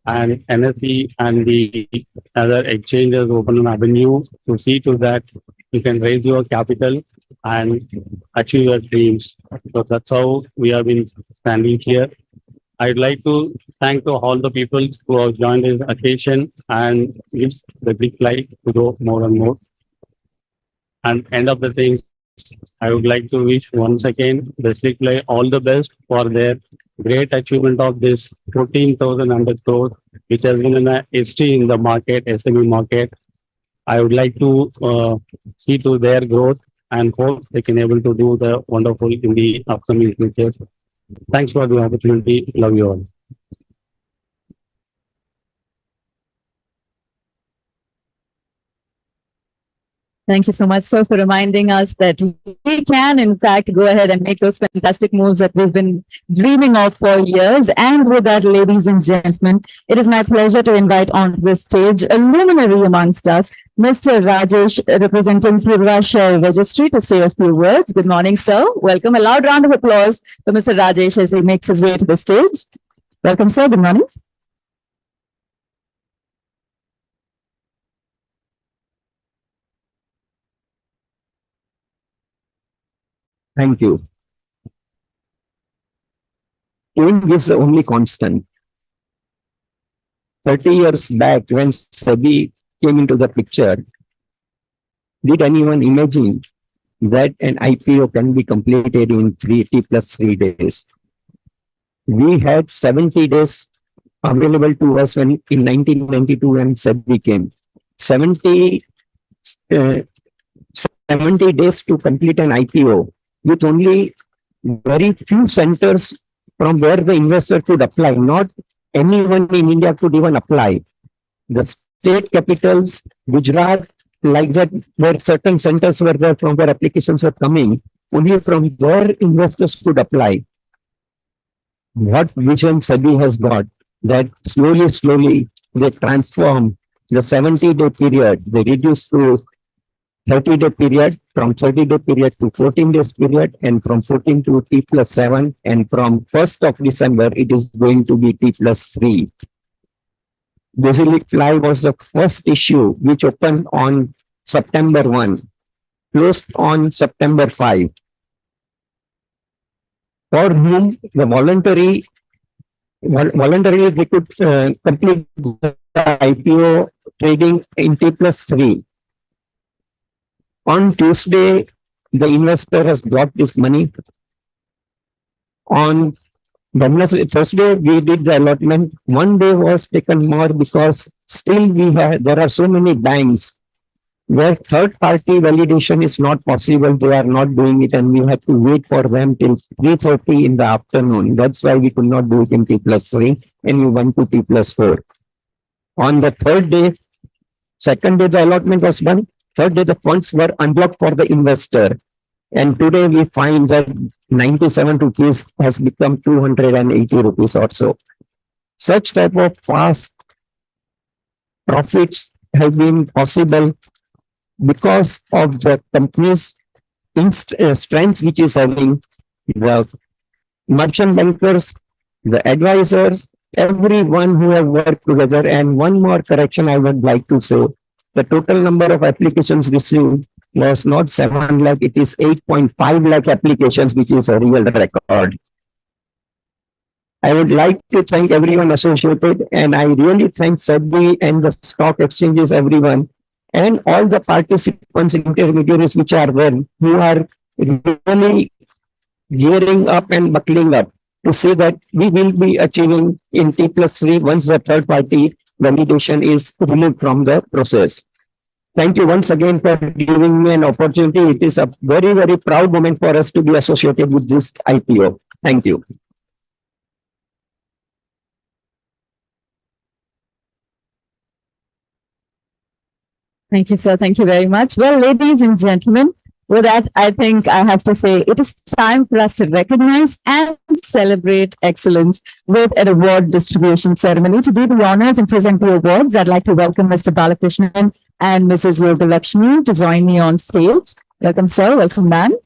and NSE and the other exchanges open an avenue to see to that you can raise your capital and achieve your dreams. So that's how we have been standing here. I'd like to thank to all the people who have joined this occasion and wish the big light to go more and more. And end of the things, I would like to wish once again Basilic Life all the best for their great achievement of this 14,100 crores, which has been an ST in the market, SME market. I would like to see to their growth and hope they can able to do the wonderful in the upcoming future. Thanks for the opportunity. Love you all. Thank you so much, sir, for reminding us that we can, in fact, go ahead and make those fantastic moves that we've been dreaming of for years. And with that, ladies and gentlemen, it is my pleasure to invite on the stage a luminary amongst us, Mr. Rajesh, representing Purva Share Registry, to say a few words. Good morning, sir. Welcome. A loud round of applause for Mr. Rajesh as he makes his way to the stage. Welcome, sir. Good morning. Thank you. Change is the only constant. 30 years back, when SEBI came into the picture, did anyone imagine that an IPO can be completed in 3 days? We had 70 days available to us when in 1992 when SEBI came. 70 days to complete an IPO, with only very few centers from where the investor could apply. Not anyone in India could even apply. The state capitals, Gujarat, like that, where certain centers were there from where applications were coming, only from there investors could apply. What vision SEBI has got, that slowly they transform the 70-day period, they reduce to 30-day period, from 30-day period to 14 days period, and from 14 to T+7, and from 1st of December, it is going to be T+3. Basilic Fly was the first issue which opened on September 1, closed on September 5. For whom the voluntarily they could complete the IPO trading in T+3. On Tuesday, the investor has got this money. On Thursday, we did the allotment. One day was taken more because still there are so many banks where third-party validation is not possible. They are not doing it, and we have to wait for them till 3:30 in the afternoon. That's why we could not do it in T+3, and we went to T+4. On the third day, second day, the allotment was done. Third day, the funds were unblocked for the investor. And today we find that 97 rupees has become 280 rupees or so. Such type of fast profits have been possible because of the company's strength, which is having the merchant bankers, the advisors, everyone who have worked together. And one more correction I would like to say. The total number of applications received was not 7 lakh, it is 8.5 lakh applications, which is a real record. I would like to thank everyone associated, and I really thank SEBI and the stock exchanges, everyone, and all the participants, intermediaries which are there, who are really gearing up and buckling up to say that we will be achieving in T+3 once the third party validation is removed from the process. Thank you once again for giving me an opportunity. It is a very, very proud moment for us to be associated with this IPO. Thank you. Thank you, sir. Thank you very much. Well, ladies and gentlemen, with that, I think I have to say it is time for us to recognize and celebrate excellence with an award distribution ceremony. To do the honors and present the awards, I'd like to welcome Mr. Balakrishnan and Mrs. Yoga Lakshmi to join me on stage. Welcome, sir. Welcome, ma'am.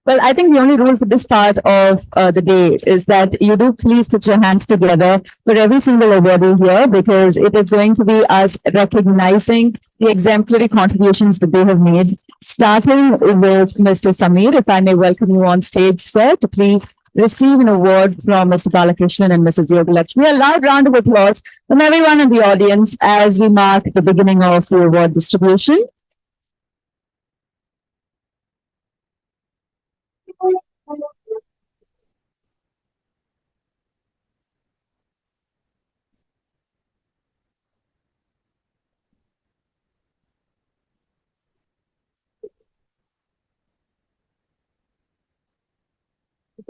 Well, I think the only rule for this part of the day is that you do please put your hands together for every single awardee here, because it is going to be us recognizing the exemplary contributions that they have made, starting with Mr. Samir. If I may welcome you on stage, sir, to please receive an award from Mr. Balakrishnan and Mrs. Yogalakshmi. A loud round of applause from everyone in the audience as we mark the beginning of the award distribution.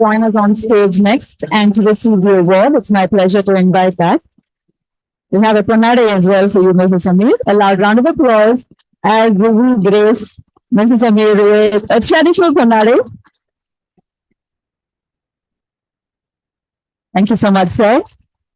Join us on stage next and to receive the award. It's my pleasure to invite back. We have a pranade as well for you, Mrs. Samir. A loud round of applause as we grace Mrs. Samir with a traditional pranade. Thank you so much, sir.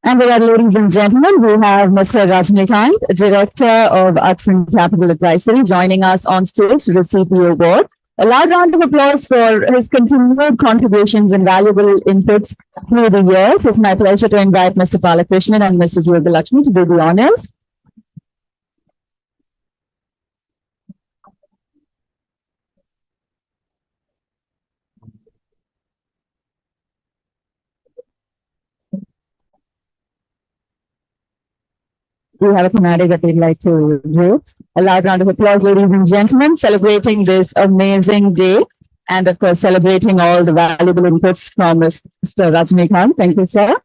And with that, ladies and gentlemen, we have Mr. Rajnikant, Director of Action Capital Advisory, joining us on stage to receive the award. A loud round of applause for his continued contributions and valuable inputs through the years. It's my pleasure to invite Mr. Balakrishnan and Mrs. Yogalakshmi to do the honors. We have a thematic that we'd like to do. A loud round of applause, ladies and gentlemen, celebrating this amazing day. And of course, celebrating all the valuable inputs from Mr. Rajnikant. Thank you, sir.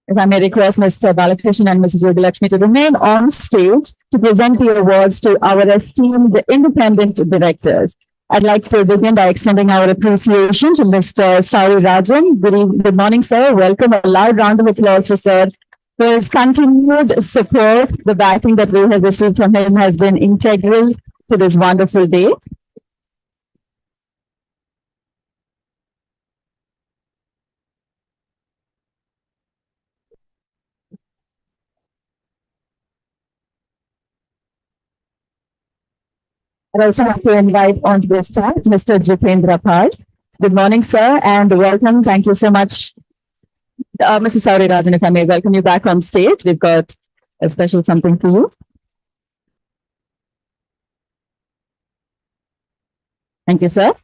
If I may request Mr. Balakrishnan and Mrs. Yogalakshmi to remain on stage to present the awards to our esteemed independent directors. I'd like to begin by extending our appreciation to Mr. Sauri Rajan. Good morning, sir. Welcome. A loud round of applause for sir. For his continued support, the backing that we have received from him has been integral to this wonderful day. I'd also like to invite onto the stage Mr. Jitendra Pal. Good morning, sir, and welcome. Thank you so much. Mr. Sauri Rajan, if I may welcome you back on stage. We've got a special something for you. Thank you, sir.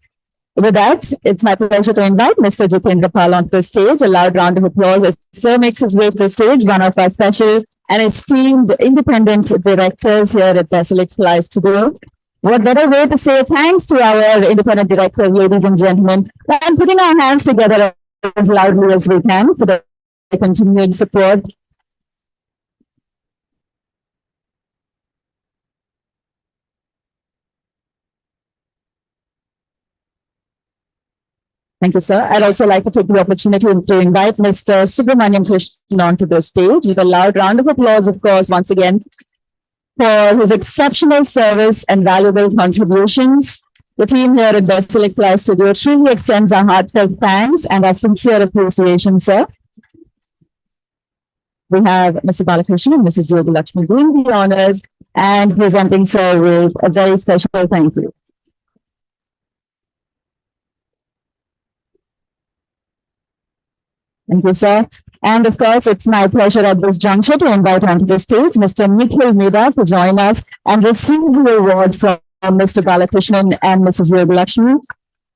With that, it's my pleasure to invite Mr. Jitendra Pal onto the stage. A loud round of applause as sir makes his way to the stage. One of our special and esteemed independent directors here at Basilic flies to do. What better way to say thanks to our independent director, ladies and gentlemen, and putting our hands together as loudly as we can for the continued support. Thank you, sir. I'd also like to take the opportunity to invite Mr. Subramaniam Krishnan onto the stage with a loud round of applause, of course, once again, for his exceptional service and valuable contributions. The team here at Basilic Fly Studio truly extends our heartfelt thanks and our sincere appreciation, sir. We have Mr. Balakrishnan and Mrs. Yogalakshmi doing the honors and presenting sir with a very special thank you. Thank you, sir. And of course, it's my pleasure at this juncture to invite onto the stage Mr. Nikhil Mida to join us and receive the award from Mr. Balakrishnan and Mrs. Yogalakshmi,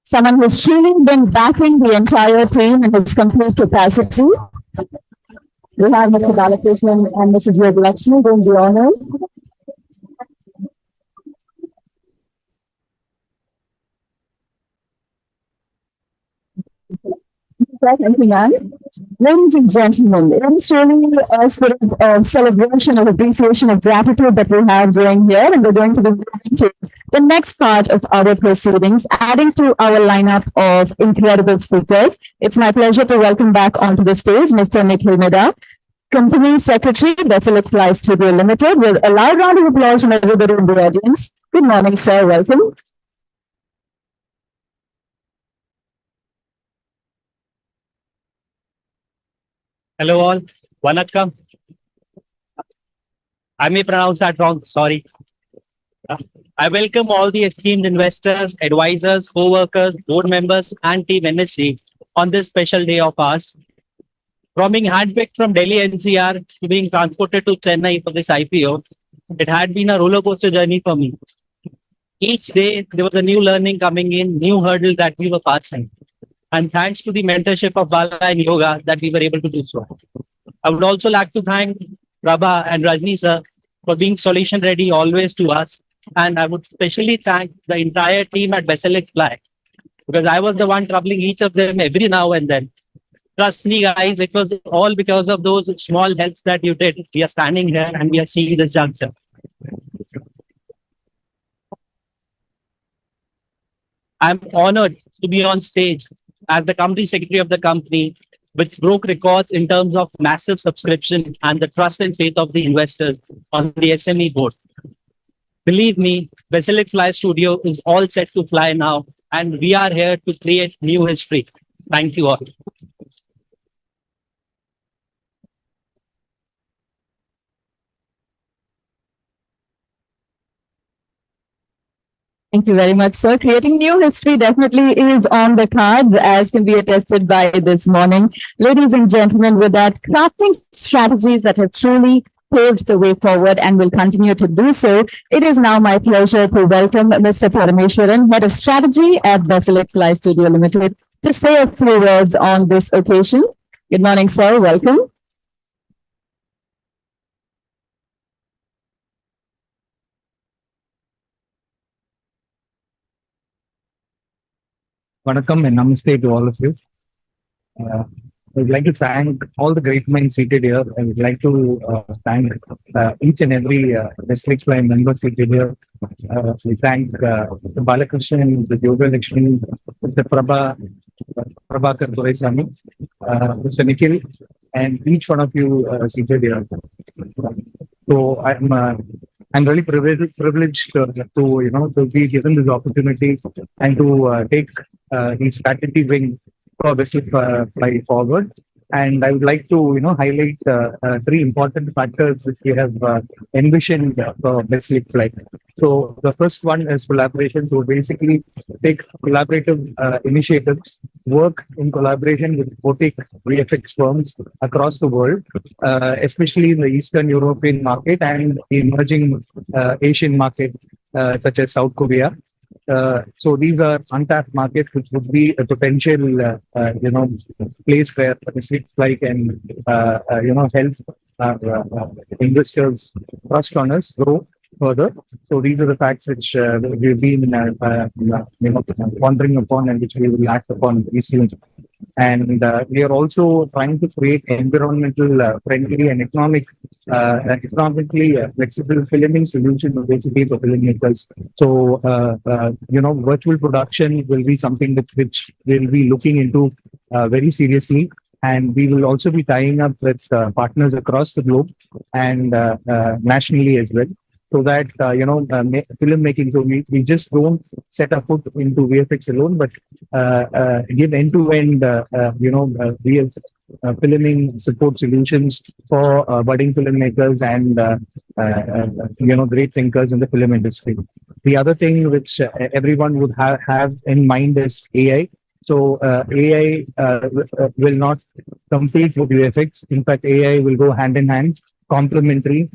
someone who's truly been backing the entire team in his complete capacity. We have Mr. Balakrishnan and Mrs. Yogalakshmi doing the honors. Thank you, ma'am. Ladies and gentlemen, it is really a spirit of celebration, of appreciation, of gratitude that we have going here, and we're going to be moving to the next part of our proceedings, adding to our lineup of incredible speakers. It's my pleasure to welcome back onto the stage Mr. Nikhil Mida, Company Secretary, Basilic Fly Studio Limited, with a loud round of applause from everybody in the audience. Good morning, sir. Welcome. Hello all, Vanakkam. I may pronounce that wrong, sorry. I welcome all the esteemed investors, advisors, co-workers, board members, and team NSC on this special day of ours. From being handpicked from Delhi NCR to being transported to Chennai for this IPO, it had been a roller coaster journey for me. Each day, there was a new learning coming in, new hurdle that we were passing. And thanks to the mentorship of Bala and Yoga that we were able to do so. I would also like to thank Prabha and Rajni sir for being solution ready always to us. And I would especially thank the entire team at Basilic Fly because I was the one troubling each of them every now and then. Trust me, guys, it was all because of those small helps that you did. We are standing here and we are seeing this juncture. I'm honored to be on stage as the company secretary of the company, which broke records in terms of massive subscription and the trust and faith of the investors on the SME board. Believe me, Basilic Fly Studio is all set to fly now, and we are here to create new history. Thank you all. Thank you very much, sir. Creating new history definitely is on the cards, as can be attested by this morning. Ladies and gentlemen, with that, crafting strategies that have truly paved the way forward and will continue to do so, it is now my pleasure to welcome Mr. Parameshwaran, Head of Strategy at Basilic Fly Studio Limited, to say a few words on this occasion. Good morning, sir. Welcome. Vanakkam and namaste to all of you. I would like to thank all the great minds seated here. I would like to thank each and every Basilic Fly member seated here. We thank the Balakrishnan, the Yoga Lakshmi, the Prabhakar Doraisamy, Mr. Nikhil, and each one of you seated here. So I'm really privileged to be given this opportunity and to take the strategy wing for Basilic Fly forward. And I would like to highlight three important factors which we have envisioned for Basilic Fly. So the first one is collaboration. So basically take collaborative initiatives, work in collaboration with boutique VFX firms across the world, especially in the Eastern European market and the emerging Asian market such as South Korea. So these are untapped markets, which would be a potential, place where Basilic Fly can, help investors trust on us grow further. So these are the facts which we've been, pondering upon and which we will act upon very soon. And we are also trying to create environmental friendly and economically flexible filming solutions basically for filmmakers. So, virtual production will be something which we'll be looking into very seriously. And we will also be tying up with partners across the globe and nationally as well. So that, filmmaking, so we just don't set a foot into VFX alone, but give end-to-end, real filming support solutions for budding filmmakers and, great thinkers in the film industry. The other thing which everyone would have in mind is AI. So AI will not compete with VFX. In fact, AI will go hand in hand, complementary,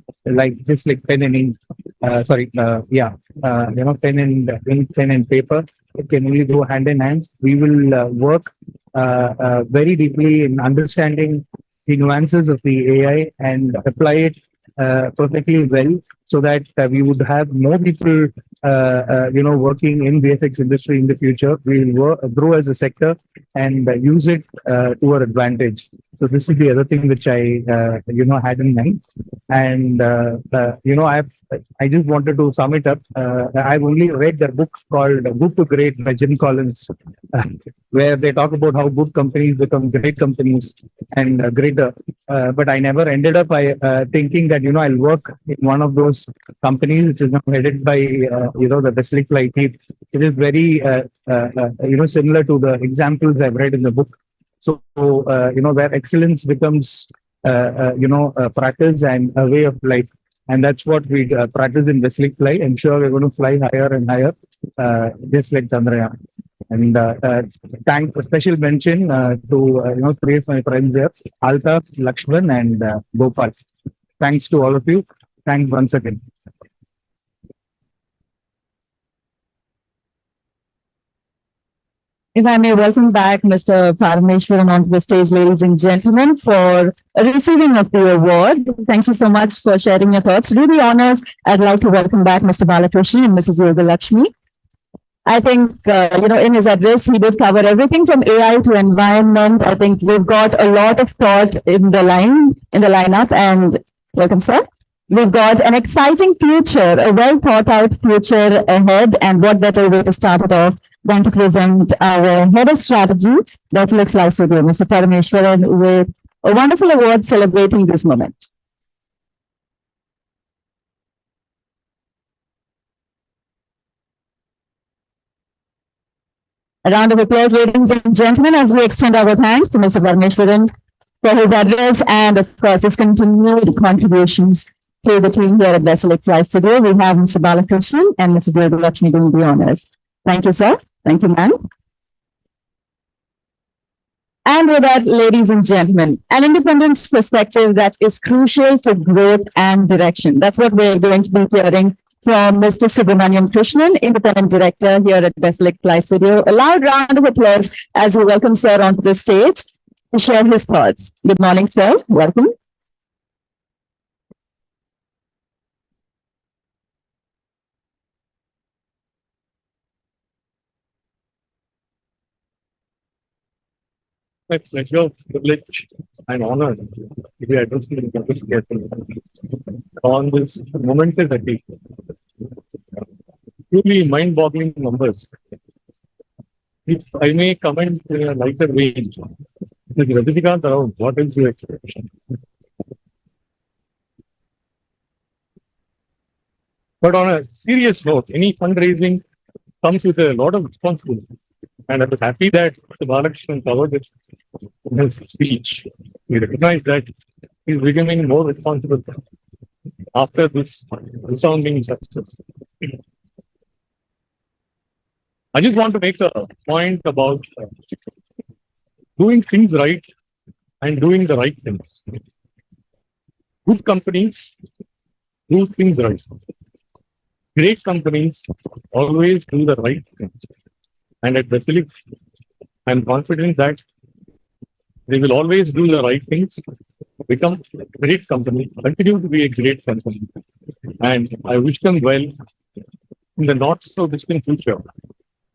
just like pen and ink. Pen and ink, pen and paper. It can only go hand in hand. We will work very deeply in understanding the nuances of the AI and apply it perfectly well, so that we would have more people, working in VFX industry in the future. We will grow as a sector and use it to our advantage. So this is the other thing which I, had in mind. And, I just wanted to sum it up. I've only read the book called Good to Great by Jim Collins, where they talk about how good companies become great companies and greater. But I never ended up by thinking that, I'll work in one of those companies, which is now headed by, the Basilic Fly team. It is very, similar to the examples I've read in the book. So, where excellence becomes, practice and a way of life. And that's what we practice in Basilic Fly. I'm sure we're going to fly higher and higher, just like Chandrayaan. And thank a special mention to three of my friends there, Altaf, Lakshman, and Gopal. Thanks to all of you. Thanks once again. If I may welcome back Mr. Parameshwaran onto the stage, ladies and gentlemen, for receiving of the award. Thank you so much for sharing your thoughts. To do the honors, I'd like to welcome back Mr. Balakrishnan and Mrs. Yoga Lakshmi. I think, in his address, he did cover everything from AI to environment. I think we've got a lot of thought in the lineup, and welcome, sir. We've got an exciting future, a well thought out future ahead, and what better way to start it off than to present our head of strategy, Basilic Fly Studio, Mr. Parameshwaran, with a wonderful award celebrating this moment. A round of applause, ladies and gentlemen, as we extend our thanks to Mr. Parameshwaran for his address and, of course, his continued contributions to the team here at Basilic Fly Studio. We have Mr. Balakrishnan and Mrs. Yoga Lakshmi doing the honors. Thank you, sir. Thank you, ma'am. And with that, ladies and gentlemen, an independent perspective that is crucial for growth and direction. That's what we're going to be hearing from Mr. Subramaniam Krishnan, Independent Director here at Basilic Fly Studio. A loud round of applause as we welcome sir onto the stage to share his thoughts. Good morning, sir. Welcome. My pleasure, privilege, and honor to be addressing the campus carefully on this momentous occasion. Truly mind-boggling numbers. If I may comment in a lighter range, with Rajinikanth around, what is your expectation? But on a serious note, any fundraising comes with a lot of responsibility. And I was happy that Mr. Balakrishnan covered it in his speech. We recognize that he's becoming more responsible after this resounding success. I just want to make a point about doing things right and doing the right things. Good companies do things right. Great companies always do the right things. And at Basilic, I'm confident that they will always do the right things, become a great company, continue to be a great company. And I wish them well in the not so distant future.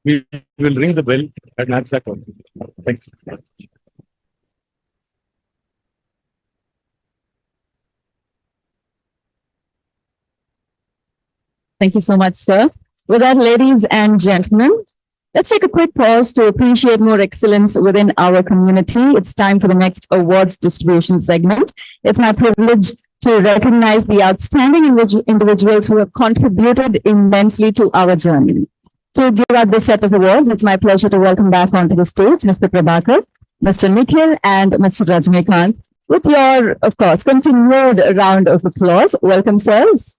We will ring the bell at NASDAQ also. Thanks. Thank you so much, sir. With that, ladies and gentlemen, let's take a quick pause to appreciate more excellence within our community. It's time for the next awards distribution segment. It's my privilege to recognize the outstanding individuals who have contributed immensely to our journey. To give out this set of awards, it's my pleasure to welcome back onto the stage Mr. Prabhakar, Mr. Nikhil, and Mr. Rajnikant. With your, of course, continued round of applause. Welcome, sirs.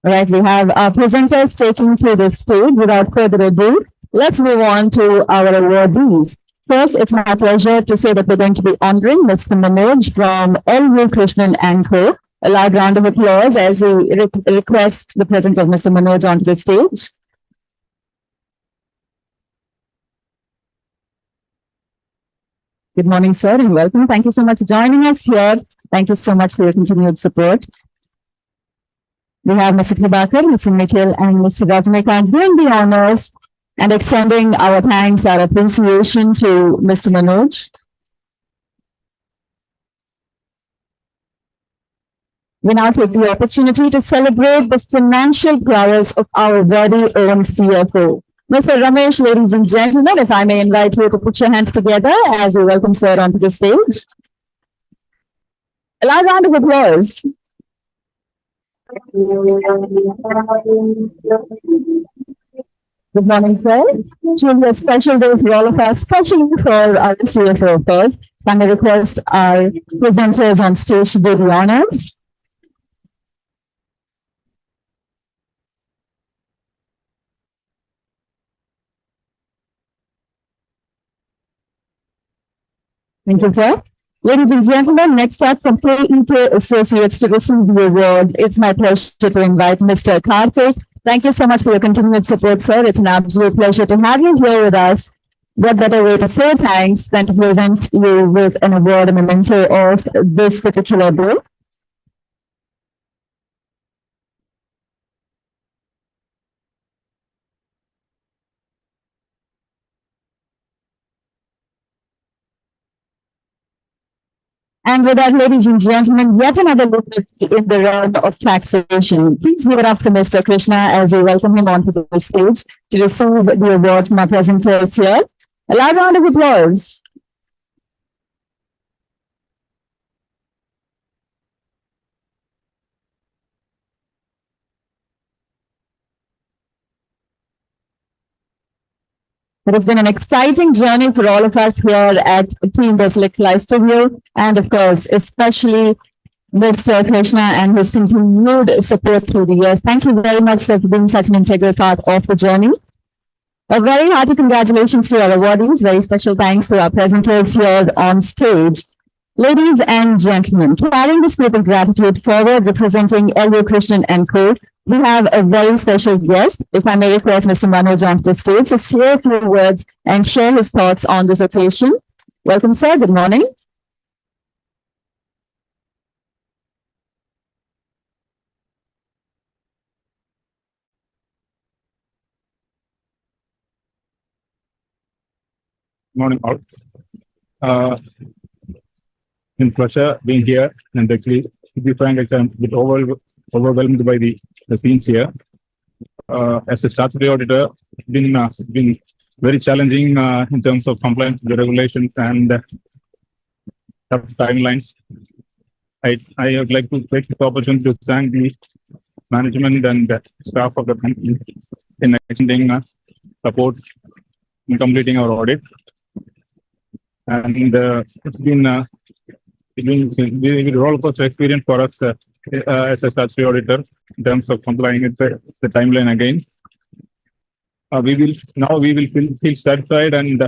All right, we have our presenters taking to the stage. Without further ado, let's move on to our awardees. First, it's my pleasure to say that we're going to be honoring Mr. Manoj from L.V. Krishnan & Co. A loud round of applause as we request the presence of Mr. Manoj onto the stage. Good morning, sir, and welcome. Thank you so much for joining us here. Thank you so much for your continued support. We have Mr. Prabhakar, Mr. Nikhil, and Mr. Rajnikant doing the honors and extending our thanks, our appreciation to Mr. Manoj. We now take the opportunity to celebrate the financial prowess of our very own CFO. Mr. Ramesh, ladies and gentlemen, if I may invite you to put your hands together as we welcome sir onto the stage. A loud round of applause. Good morning, sir. Truly a special day for all of us, especially for our CFO, of course. Can I request our presenters on stage to do the honors? Thank you, sir. Ladies and gentlemen, next up from KEK Associates to receive the award, it's my pleasure to invite Mr. Karthik. Thank you so much for your continued support, sir. It's an absolute pleasure to have you here with us. What better way to say thanks than to present you with an award, a memento of this particular day. And with that, ladies and gentlemen, yet another look in the realm of taxation. Please give it up for Mr. Krishna as we welcome him onto the stage to receive the award from our presenters here. A loud round of applause. It has been an exciting journey for all of us here at Team Basilic Live Studio, and of course, especially Mr. Krishna and his continued support through the years. Thank you very much for being such an integral part of the journey. A very hearty congratulations to our awardees. Very special thanks to our presenters here on stage. Ladies and gentlemen, carrying the spirit of gratitude forward, representing L.U. Krishnan and Co., we have a very special guest. If I may request Mr. Manoj onto the stage to share a few words and share his thoughts on this occasion. Welcome, sir. Good morning. Morning, all. In pleasure being here, and actually, to be frank, I'm a bit overwhelmed by the scenes here. As a statutory auditor, it's been very challenging in terms of compliance with the regulations and tough timelines. I would like to take this opportunity to thank the management and staff of the company in extending support in completing our audit. And it's been a roller coaster experience for us as a statutory auditor in terms of complying with the timeline again. We will feel satisfied and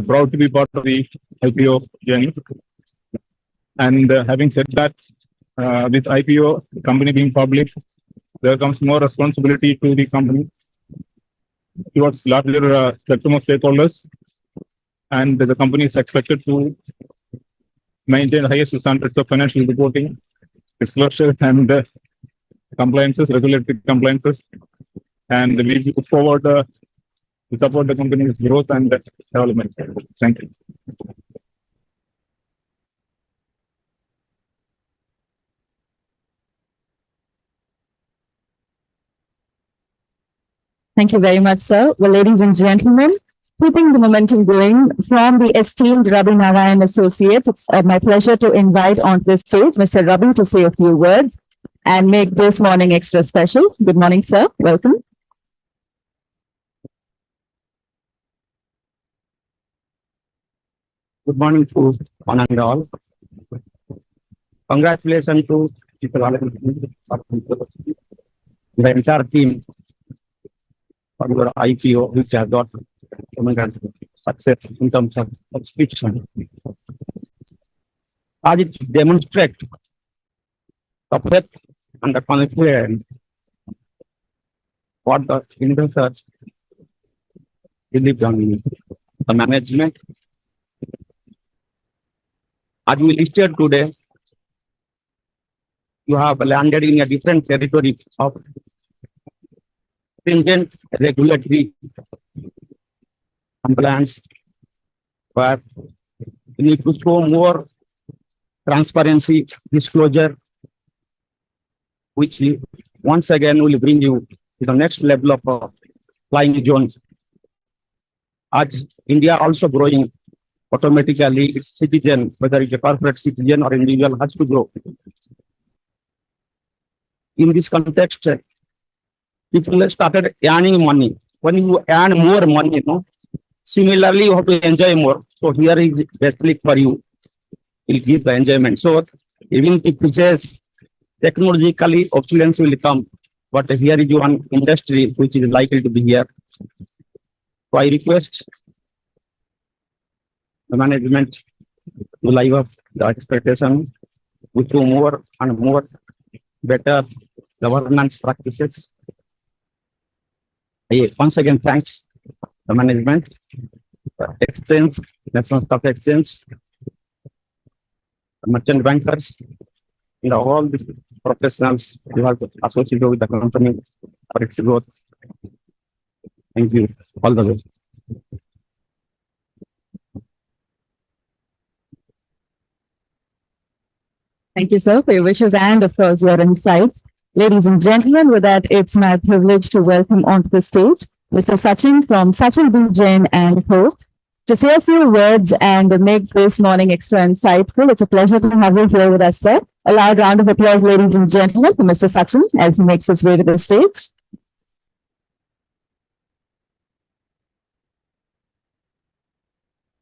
proud to be part of the IPO journey. And having said that, with IPO, the company being public, there comes more responsibility to the company towards larger spectrum of stakeholders. And the company is expected to maintain the highest standards of financial reporting, disclosure, and compliances, regulatory compliances. And we look forward to support the company's growth and development. Thank you. Thank you very much, sir. Well, ladies and gentlemen, keeping the momentum going from the esteemed Ravi Narayan Associates, it's my pleasure to invite on this stage Mr. Ravi to say a few words and make this morning extra special. Good morning, sir. Welcome. Good morning to one and all. Congratulations to the entire team for your IPO, which has got success in terms of subscription. As it demonstrates the faith and the confidence what the investors believe on the management. As we listed today, you have landed in a different territory of stringent regulatory compliance, where you need to show more transparency, disclosure, which once again will bring you to the next level of flying zones. As India also growing, automatically its citizen, whether it's a corporate citizen or individual, has to grow. In this context, people started earning money when you earn more money, similarly, you have to enjoy more. So here is Basilic for you. Will give the enjoyment. So even if it says technologically obsolescence will come, but here is one industry which is likely to be here. So I request the management to live up the expectation with more and more better governance practices. I once again thanks the management, the exchange, National Stock Exchange, the merchant bankers, and all these professionals who have associated with the company for its growth. Thank you. All the best. Thank you, sir, for your wishes and, of course, your insights. Ladies and gentlemen, with that, it's my privilege to welcome onto the stage Mr. Sachin from Sachin B. Jain and Co. to say a few words and make this morning extra insightful. It's a pleasure to have you here with us, sir. A loud round of applause, ladies and gentlemen, for Mr. Sachin as he makes his way to the stage.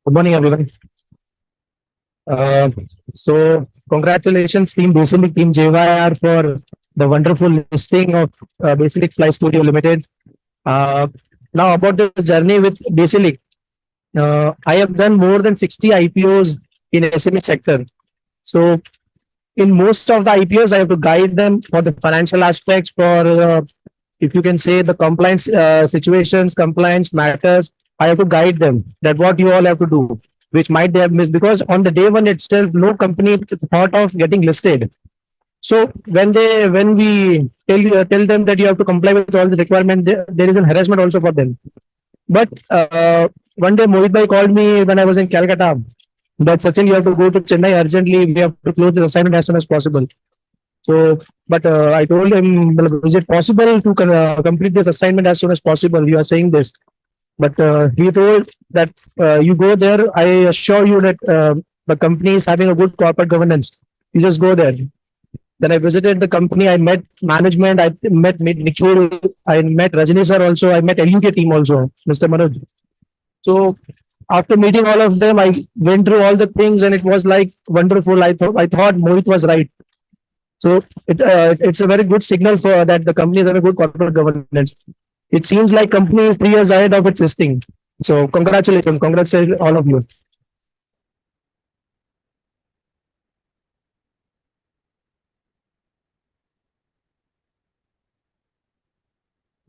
Good morning, everyone. So congratulations, team Basilic, team JYR for the wonderful listing of Basilic Fly Studio Limited. Now about the journey with Basilic. I have done more than 60 IPOs in SME sector. So in most of the IPOs, I have to guide them for the financial aspects, for if you can say the compliance situations, compliance matters. I have to guide them that what you all have to do, which might they have missed, because on the day one itself, no company thought of getting listed. So when we tell them that you have to comply with all the requirements, there is a harassment also for them. But one day Mohit bhai called me when I was in Calcutta that Sachin, you have to go to Chennai urgently. We have to close the assignment as soon as possible. So, but I told him, is it possible to complete this assignment as soon as possible? You are saying this. But he told that you go there, I assure you that the company is having a good corporate governance. You just go there. Then I visited the company, I met management, I met Nikhil, I met Rajni sir also, I met LUK team also, Mr. Manoj. So after meeting all of them, I went through all the things and it was like wonderful. I thought Mohit was right. So it's a very good signal for that the company is having a good corporate governance. It seems like company is 3 years ahead of its listing. So congratulations all of you.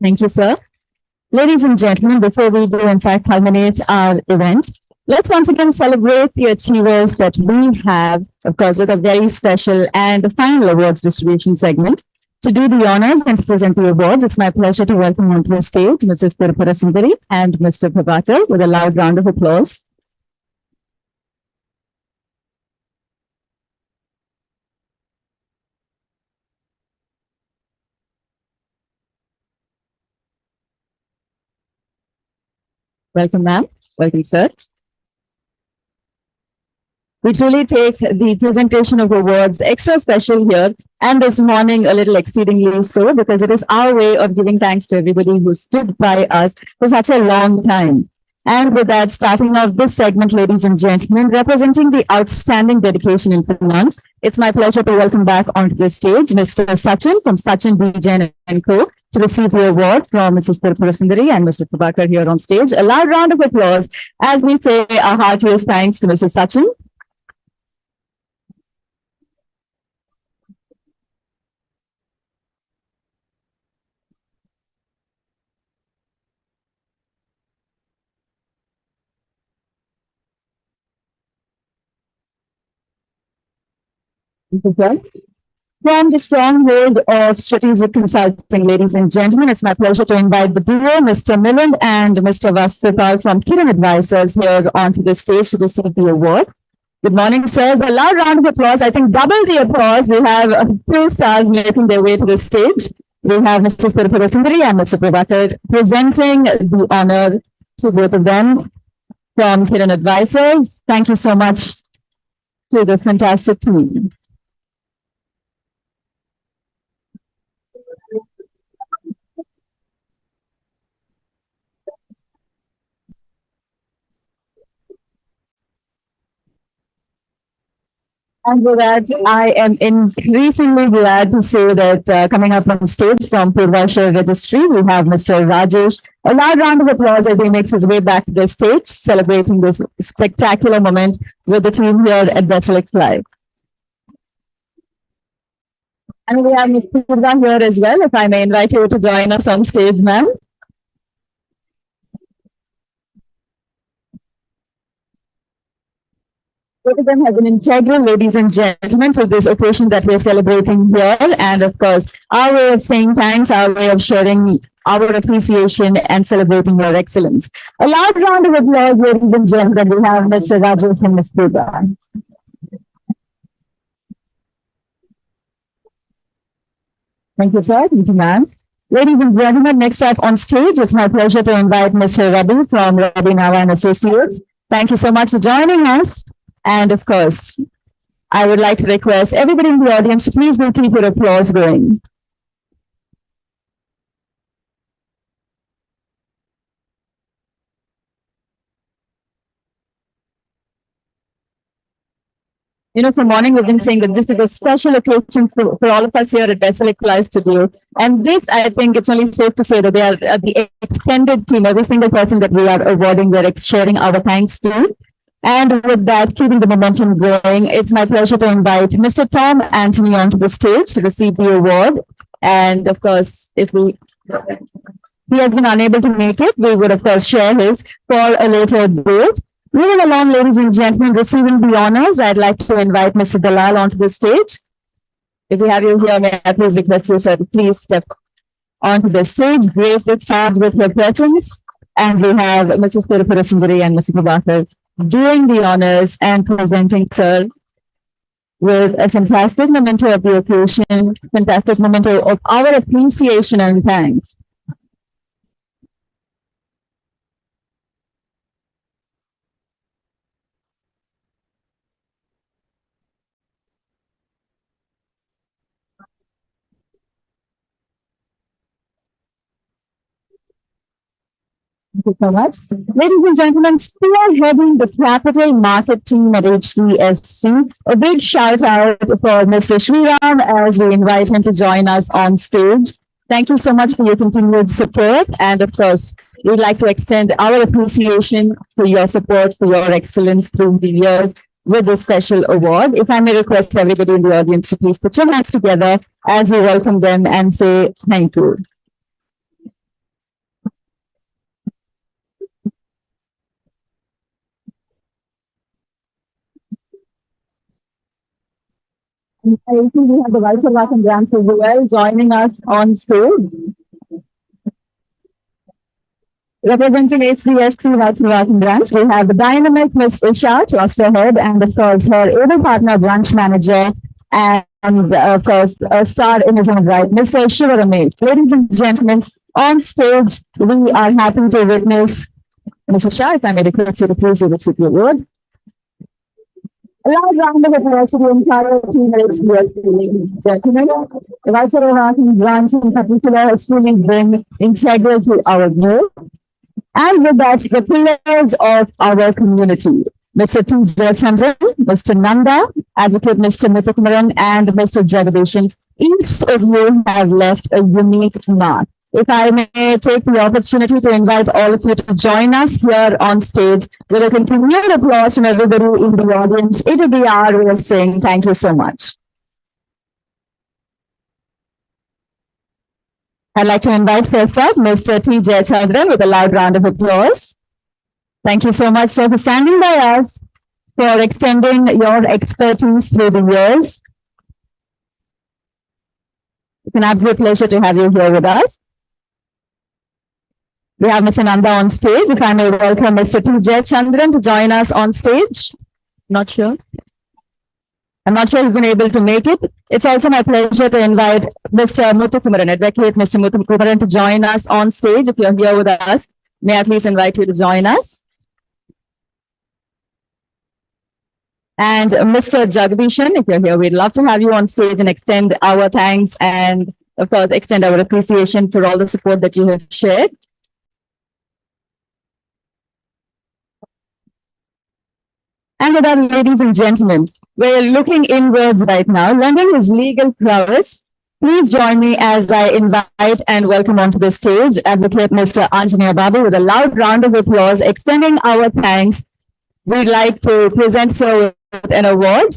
Thank you, sir. Ladies and gentlemen, before we do in fact culminate our event, let's once again celebrate the achievers that we have, of course, with a very special and final awards distribution segment. To do the honors and to present the awards, it's my pleasure to welcome onto the stage Mrs. Tirupara Sundari and Mr. Prabhakar with a loud round of applause. Welcome, ma'am. Welcome, sir. We truly take the presentation of awards extra special here, and this morning a little exceedingly so, because it is our way of giving thanks to everybody who stood by us for such a long time. And with that, starting off this segment, ladies and gentlemen, representing the outstanding dedication in finance, it's my pleasure to welcome back onto the stage Mr. Sachin from Sachin B. Jain and Co. to receive the award from Mrs. Tirupara Sundari and Mr. Prabhakar here on stage. A loud round of applause as we say our heartiest thanks to Mrs. Sachin. From the stronghold of strategic consulting, ladies and gentlemen, it's my pleasure to invite the duo, Mr. Milind and Mr. Vasthapal from Kiran Advisors here onto the stage to receive the award. Good morning, sirs. A loud round of applause. I think double the applause. We have 2 stars making their way to the stage. We have Mrs. Tirupara Sundari and Mr. Prabhakar presenting the honor to both of them from Kiran Advisors. Thank you so much to the fantastic team. And with that, I am increasingly glad to say that coming up on stage from Purvashar Registry, we have Mr. Rajesh. A loud round of applause as he makes his way back to the stage, celebrating this spectacular moment with the team here at Basilic Live. And we have Ms. Purva here as well. If I may invite you to join us on stage, ma'am. Both of them have been integral, ladies and gentlemen, to this occasion that we're celebrating here. And of course, our way of saying thanks, our way of sharing our appreciation and celebrating your excellence. A loud round of applause, ladies and gentlemen. We have Mr. Rajesh and Ms. Purva. Thank you, sir. Thank you, ma'am. Ladies and gentlemen, next up on stage, it's my pleasure to invite Mr. Ravi from Ravi Nawa and Associates. Thank you so much for joining us. And of course, I would like to request everybody in the audience to please do keep your applause going. You know, from morning we've been saying that this is a special occasion for all of us here at Basilic Live Studio. And this, I think it's only safe to say that they are the extended team, every single person that we are awarding, we're sharing our thanks to. And with that, keeping the momentum going, it's my pleasure to invite Mr. Tom Anthony onto the stage to receive the award. And of course, if he has been unable to make it, we would of course share his for a later date. Moving along, ladies and gentlemen, receiving the honors, I'd like to invite Mr. Dalal onto the stage. If we have you here, may I please request you, sir, to please step onto the stage, grace the stage with your presence. And we have Mrs. Tirupura Sundari and Mr. Prabhakar doing the honors and presenting, sir, with a fantastic memento of the occasion, fantastic memento of our appreciation and thanks. Thank you so much. Ladies and gentlemen, spearheading the capital market team at HDFC, a big shout out for Mr. Sriram as we invite him to join us on stage. Thank you so much for your continued support. And of course, we'd like to extend our appreciation for your support, for your excellence through the years with this special award. If I may request everybody in the audience to please put your hands together as we welcome them and say thank you. I think we have the Vice President Grant as well joining us on stage. Representing HDFC Vice President Branch, we have the dynamic Ms. Usha, Cluster Head, and of course her able partner, Branch Manager, and of course a star in his own right, Mr. Shivaramesh. Ladies and gentlemen, on stage, we are happy to witness Ms. Usha, if I may request you to please receive the award. A loud round of applause to the entire team at HDFC, ladies and gentlemen. The Vice President Branch in particular has truly been integral to our growth. And with that, the pillars of our community, Mr. T. Jayachandran, Mr. Nanda, Advocate Mr. Muthukumaran, and Mr. Jagadishan, each of you have left a unique mark. If I may take the opportunity to invite all of you to join us here on stage with a continued applause from everybody in the audience, it will be our way of saying thank you so much. I'd like to invite first up Mr. T. Jayachandran with a loud round of applause. Thank you so much, sir, for standing by us, for extending your expertise through the years. It's an absolute pleasure to have you here with us. We have Mr. Nanda on stage. If I may welcome Mr. T. Jayachandran to join us on stage. Not sure. I'm not sure he's been able to make it. It's also my pleasure to invite Mr. Muthukumaran, Advocate Mr. Muthukumaran, to join us on stage. If you're here with us, may I please invite you to join us. And Mr. Jagadishan, if you're here, we'd love to have you on stage and extend our thanks and, of course, extend our appreciation for all the support that you have shared. And with that, ladies and gentlemen, we're looking inwards right now, learning his legal prowess. Please join me as I invite and welcome onto the stage Advocate Mr. Anjaneya Babu with a loud round of applause, extending our thanks. We'd like to present sir with an award.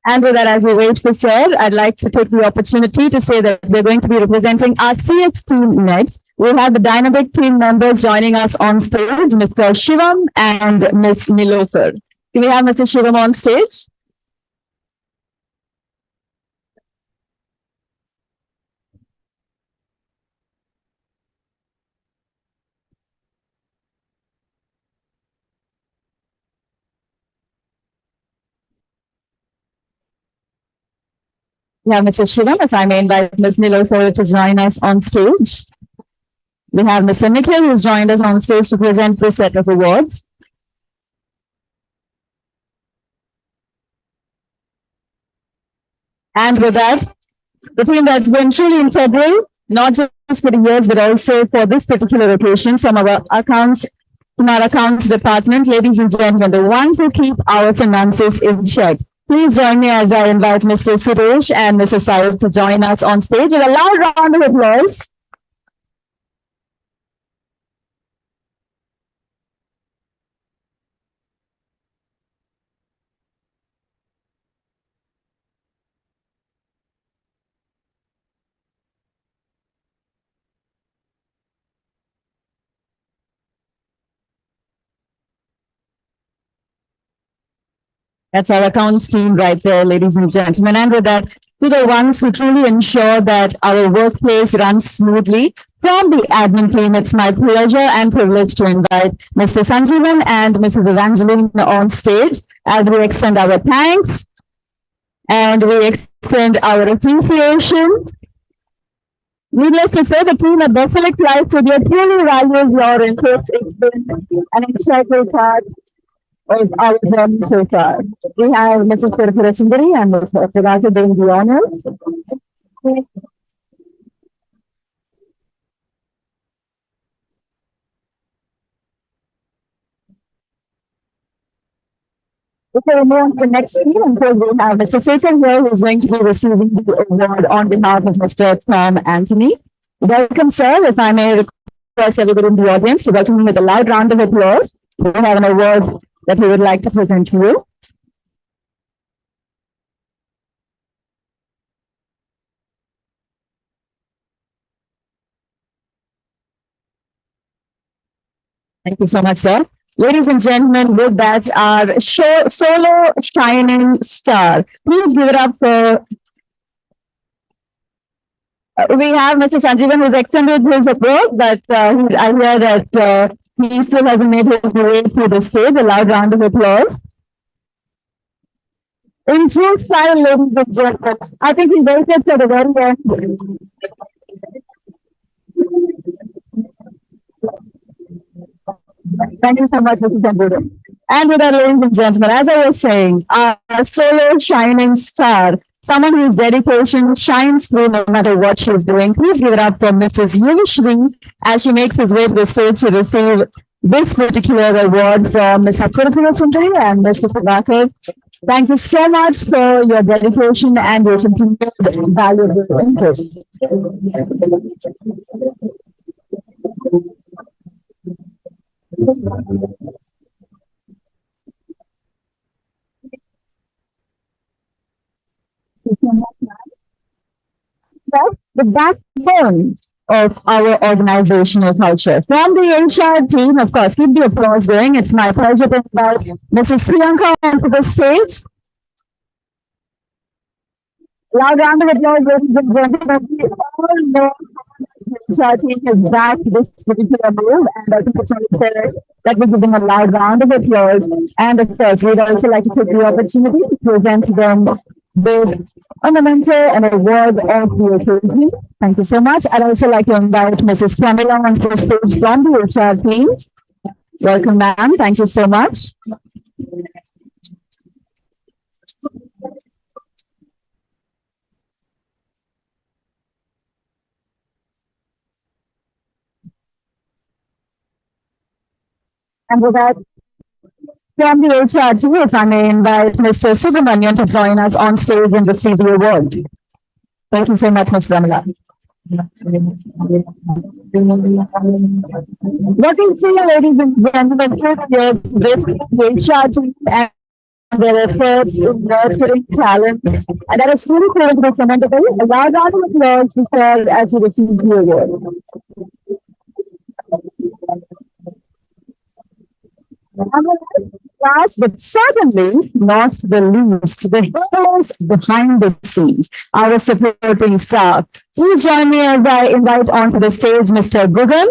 And with that, as we wait for sir, I'd like to take the opportunity to say that we're going to be representing our CS team next. We have the dynamic team members joining us on stage, Mr. Shivam and Ms. Nilofer. Do we have Mr. Shivam on stage? We have Mr. Shivam, if I may invite Ms. Nilofer to join us on stage. We have Mr. Nikhil, who's joined us on stage to present this set of awards. And with that, the team that's been truly integral, not just for the years, but also for this particular occasion from our accounts department, ladies and gentlemen, the ones who keep our finances in check. Please join me as I invite Mr. Suresh and Mr. Saif to join us on stage with a loud round of applause. That's our accounts team right there, ladies and gentlemen. And with that, to the ones who truly ensure that our workplace runs smoothly. From the admin team, it's my pleasure and privilege to invite Mr. Sanjeevan and Mrs. Evangeline on stage as we extend our thanks and we extend our appreciation. Needless to say, the team at Basilic Flight Studio truly values your inputs. It's been an integral part of our journey so far. We have Mrs. Tirupura Sundari and Mr. Prabhakar doing the honors. Before we move on to the next team, of course, we have Mr. Sekhar here, who's going to be receiving the award on behalf of Mr. Tom Anthony. Welcome, sir. If I may request everybody in the audience to welcome him with a loud round of applause. We have an award that we would like to present to you. Thank you so much, sir. Ladies and gentlemen, with that, our solo shining star. Please give it up for. We have Mr. Sanjeevan, who's extended his award, but I hear that he still hasn't made his way to the stage. A loud round of applause. In true style, ladies and gentlemen, I think he waited for the very end. Thank you so much, Mr. Sanjeevan. And with that, ladies and gentlemen, as I was saying, our solo shining star, someone whose dedication shines through no matter what she's doing. Please give it up for Mrs. Yuvishri as she makes his way to the stage to receive this particular award from Mr. Tirupura Sundari and Mr. Prabhakar. Thank you so much for your dedication and your continued valuable input. That's the backbone of our organizational culture. From the HR team, of course, keep the applause going. It's my pleasure to invite Mrs. Priyanka onto the stage. Loud round of applause, ladies and gentlemen. We all know the HR team has backed this particular move, and I think it's only fair that we give them a loud round of applause. And of course, we'd also like to take the opportunity to present them with a memento and award of the occasion. Thank you so much. I'd also like to invite Mrs. Pramila onto the stage from the HR team. Welcome, ma'am. Thank you so much. And with that, from the HR team, if I may invite Mr. Subramanian to join us on stage and receive the award. Thank you so much, Ms. Pramila. What you see, ladies and gentlemen, through the years, the HR team and their efforts in nurturing talent, and that is really cool to be commendable. A loud round of applause before as you receive the award. Last but certainly not the least, the heroes behind the scenes, our supporting staff. Please join me as I invite onto the stage Mr. Gugan,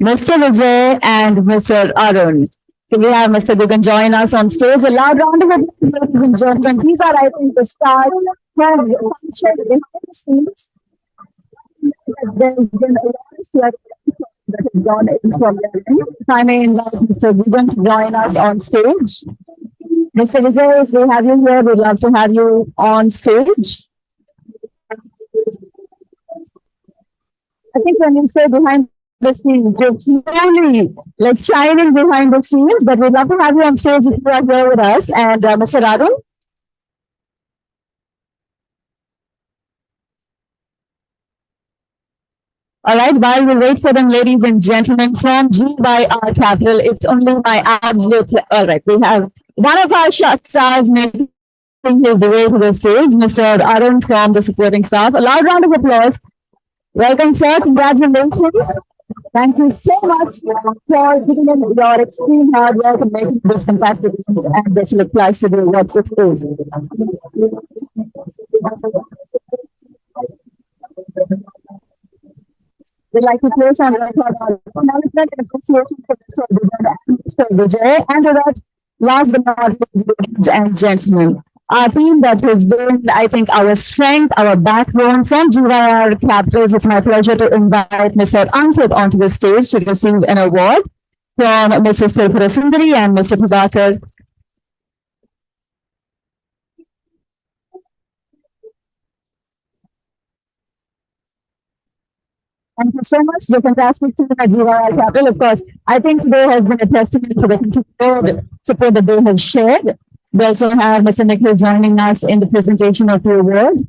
Mr. Vijay, and Mr. Arun. Can we have Mr. Gugan join us on stage? A loud round of applause, ladies and gentlemen. These are, I think, the stars who have functioned behind the scenes. There's been a lot of sweat that has gone in from their end. If I may invite Mr. Dividend to join us on stage. Mr. Vijay, if we have you here, we'd love to have you on stage. I think when you say behind the scenes, you're clearly like shining behind the scenes, but we'd love to have you on stage if you are here with us. And Mr. Arun? All right, while we wait for them, ladies and gentlemen, from GYR Capital, it's only my absolute. All right, we have one of our stars making his way to the stage, Mr. Arun from the supporting staff. A loud round of applause. Welcome, sir. Congratulations. Thank you so much for putting in your extreme hard work and making this fantastic event and this applies to do what it is. We'd like to place on record our acknowledgement and appreciation for Mr. Dividend and Mr. Vijay. And with that, last but not least, ladies and gentlemen, our team that has been, I think, our strength, our backbone from GYR Capitals. It's my pleasure to invite Mr. Ankit onto the stage to receive an award from Mrs. Tirupura Sundari and Mr. Prabhakar. Thank you so much. The fantastic team at GYR Capital. Of course, I think today has been a testament to the continued support that they have shared. We also have Mr. Nikhil joining us in the presentation of the award.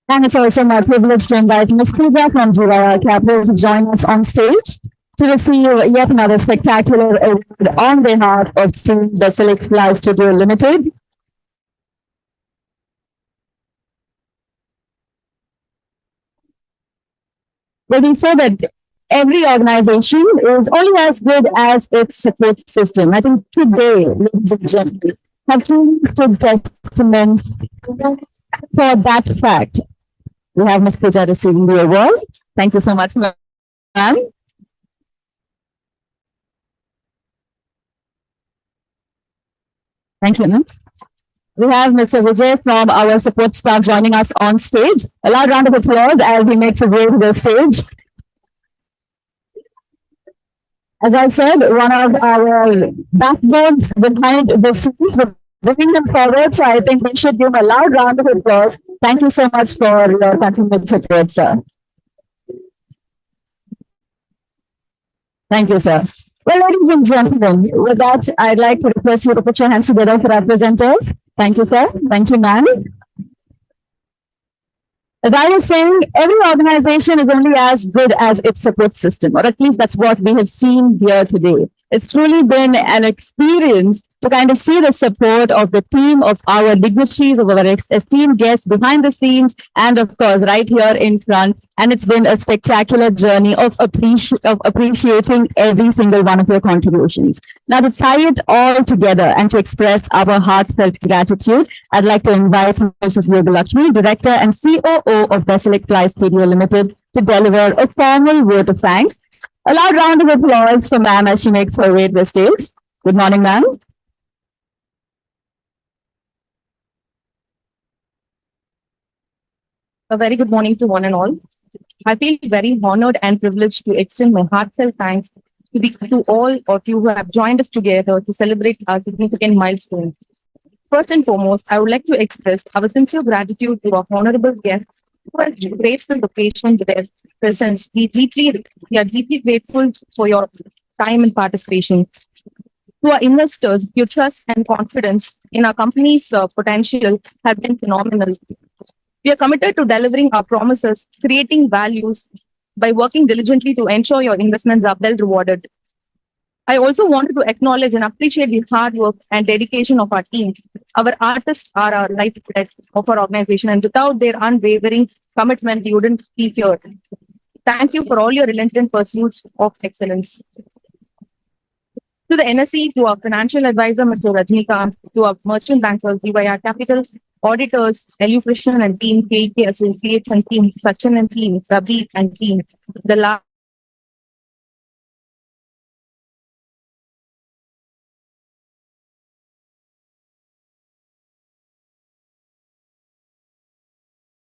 And it's also my privilege to invite Ms. Pooja from GYR Capital to join us on stage to receive yet another spectacular award on behalf of Team Basilic Fly Studio Limited. But we say that every organization is only as good as its support system. I think today, ladies and gentlemen, have truly stood testament for that fact. We have Ms. Pooja receiving the award. Thank you so much, ma'am. Thank you, ma'am. We have Mr. Vijay from our support staff joining us on stage. A loud round of applause as he makes his way to the stage. As I said, one of our backbones behind the scenes, we're bringing them forward. So I think we should give him a loud round of applause. Thank you so much for your continued support, sir. Thank you, sir. Well, ladies and gentlemen, with that, I'd like to request you to put your hands together for our presenters. Thank you, sir. Thank you, ma'am. As I was saying, every organization is only as good as its support system, or at least that's what we have seen here today. It's truly been an experience to kind of see the support of the team, of our dignitaries, of our esteemed guests behind the scenes, and of course, right here in front. And it's been a spectacular journey of appreciating every single one of your contributions. Now, to tie it all together and to express our heartfelt gratitude, I'd like to invite Mrs. Yoga Lakshmi, Director and COO of Basilic Fly Studio Limited, to deliver a formal vote of thanks. A loud round of applause for ma'am as she makes her way to the stage. Good morning, ma'am. A very good morning to one and all. I feel very honored and privileged to extend my heartfelt thanks to all of you who have joined us together to celebrate our significant milestone. First and foremost, I would like to express our sincere gratitude to our honorable guests who has graced the location with their presence. We are deeply grateful for your time and participation. To our investors, your trust and confidence in our company's potential has been phenomenal. We are committed to delivering our promises, creating values by working diligently to ensure your investments are well rewarded. I also wanted to acknowledge and appreciate the hard work and dedication of our teams. Our artists are our lifeblood of our organization, and without their unwavering commitment, we wouldn't be here. Thank you for all your relentless pursuits of excellence. To the NSE, to our financial advisor, Mr. Rajnikant, to our merchant bankers, DYR Capital, auditors, L.U. Krishnan and team, KK Associates and team, Sachin and team, Ravi and team, the last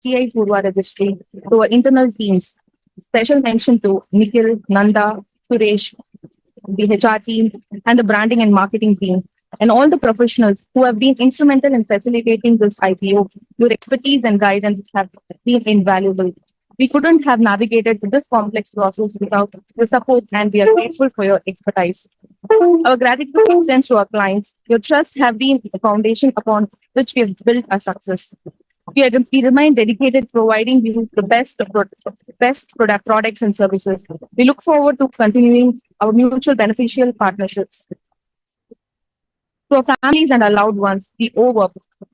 TI Purva Registry, to our internal teams. Special mention to Nikhil, Nanda, Suresh, the HR team, and the branding and marketing team, and all the professionals who have been instrumental in facilitating this IPO. Your expertise and guidance have been invaluable. We couldn't have navigated this complex process without the support, and we are grateful for your expertise. Our gratitude extends to our clients. Your trust have been the foundation upon which we have built our success. We remain dedicated to providing you the best products and services. We look forward to continuing our mutual beneficial partnerships. To our families and our loved ones, we owe a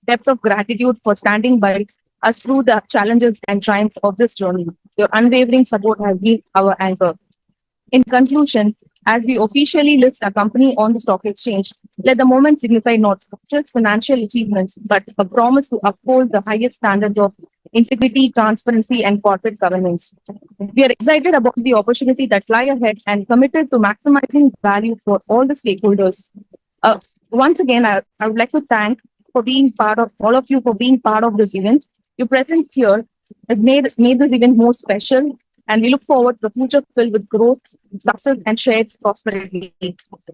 depth of gratitude for standing by us through the challenges and triumphs of this journey. Your unwavering support has been our anchor. In conclusion, as we officially list our company on the stock exchange, let the moment signify not just financial achievements, but a promise to uphold the highest standards of integrity, transparency, and corporate governance. We are excited about the opportunity that lie ahead and committed to maximizing value for all the stakeholders. Once again, I would like to thank for being part of all of you for being part of this event. Your presence here has made this event more special, and we look forward to the future filled with growth, success, and shared prosperity.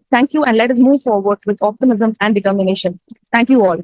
Thank you, and let us move forward with optimism and determination. Thank you all.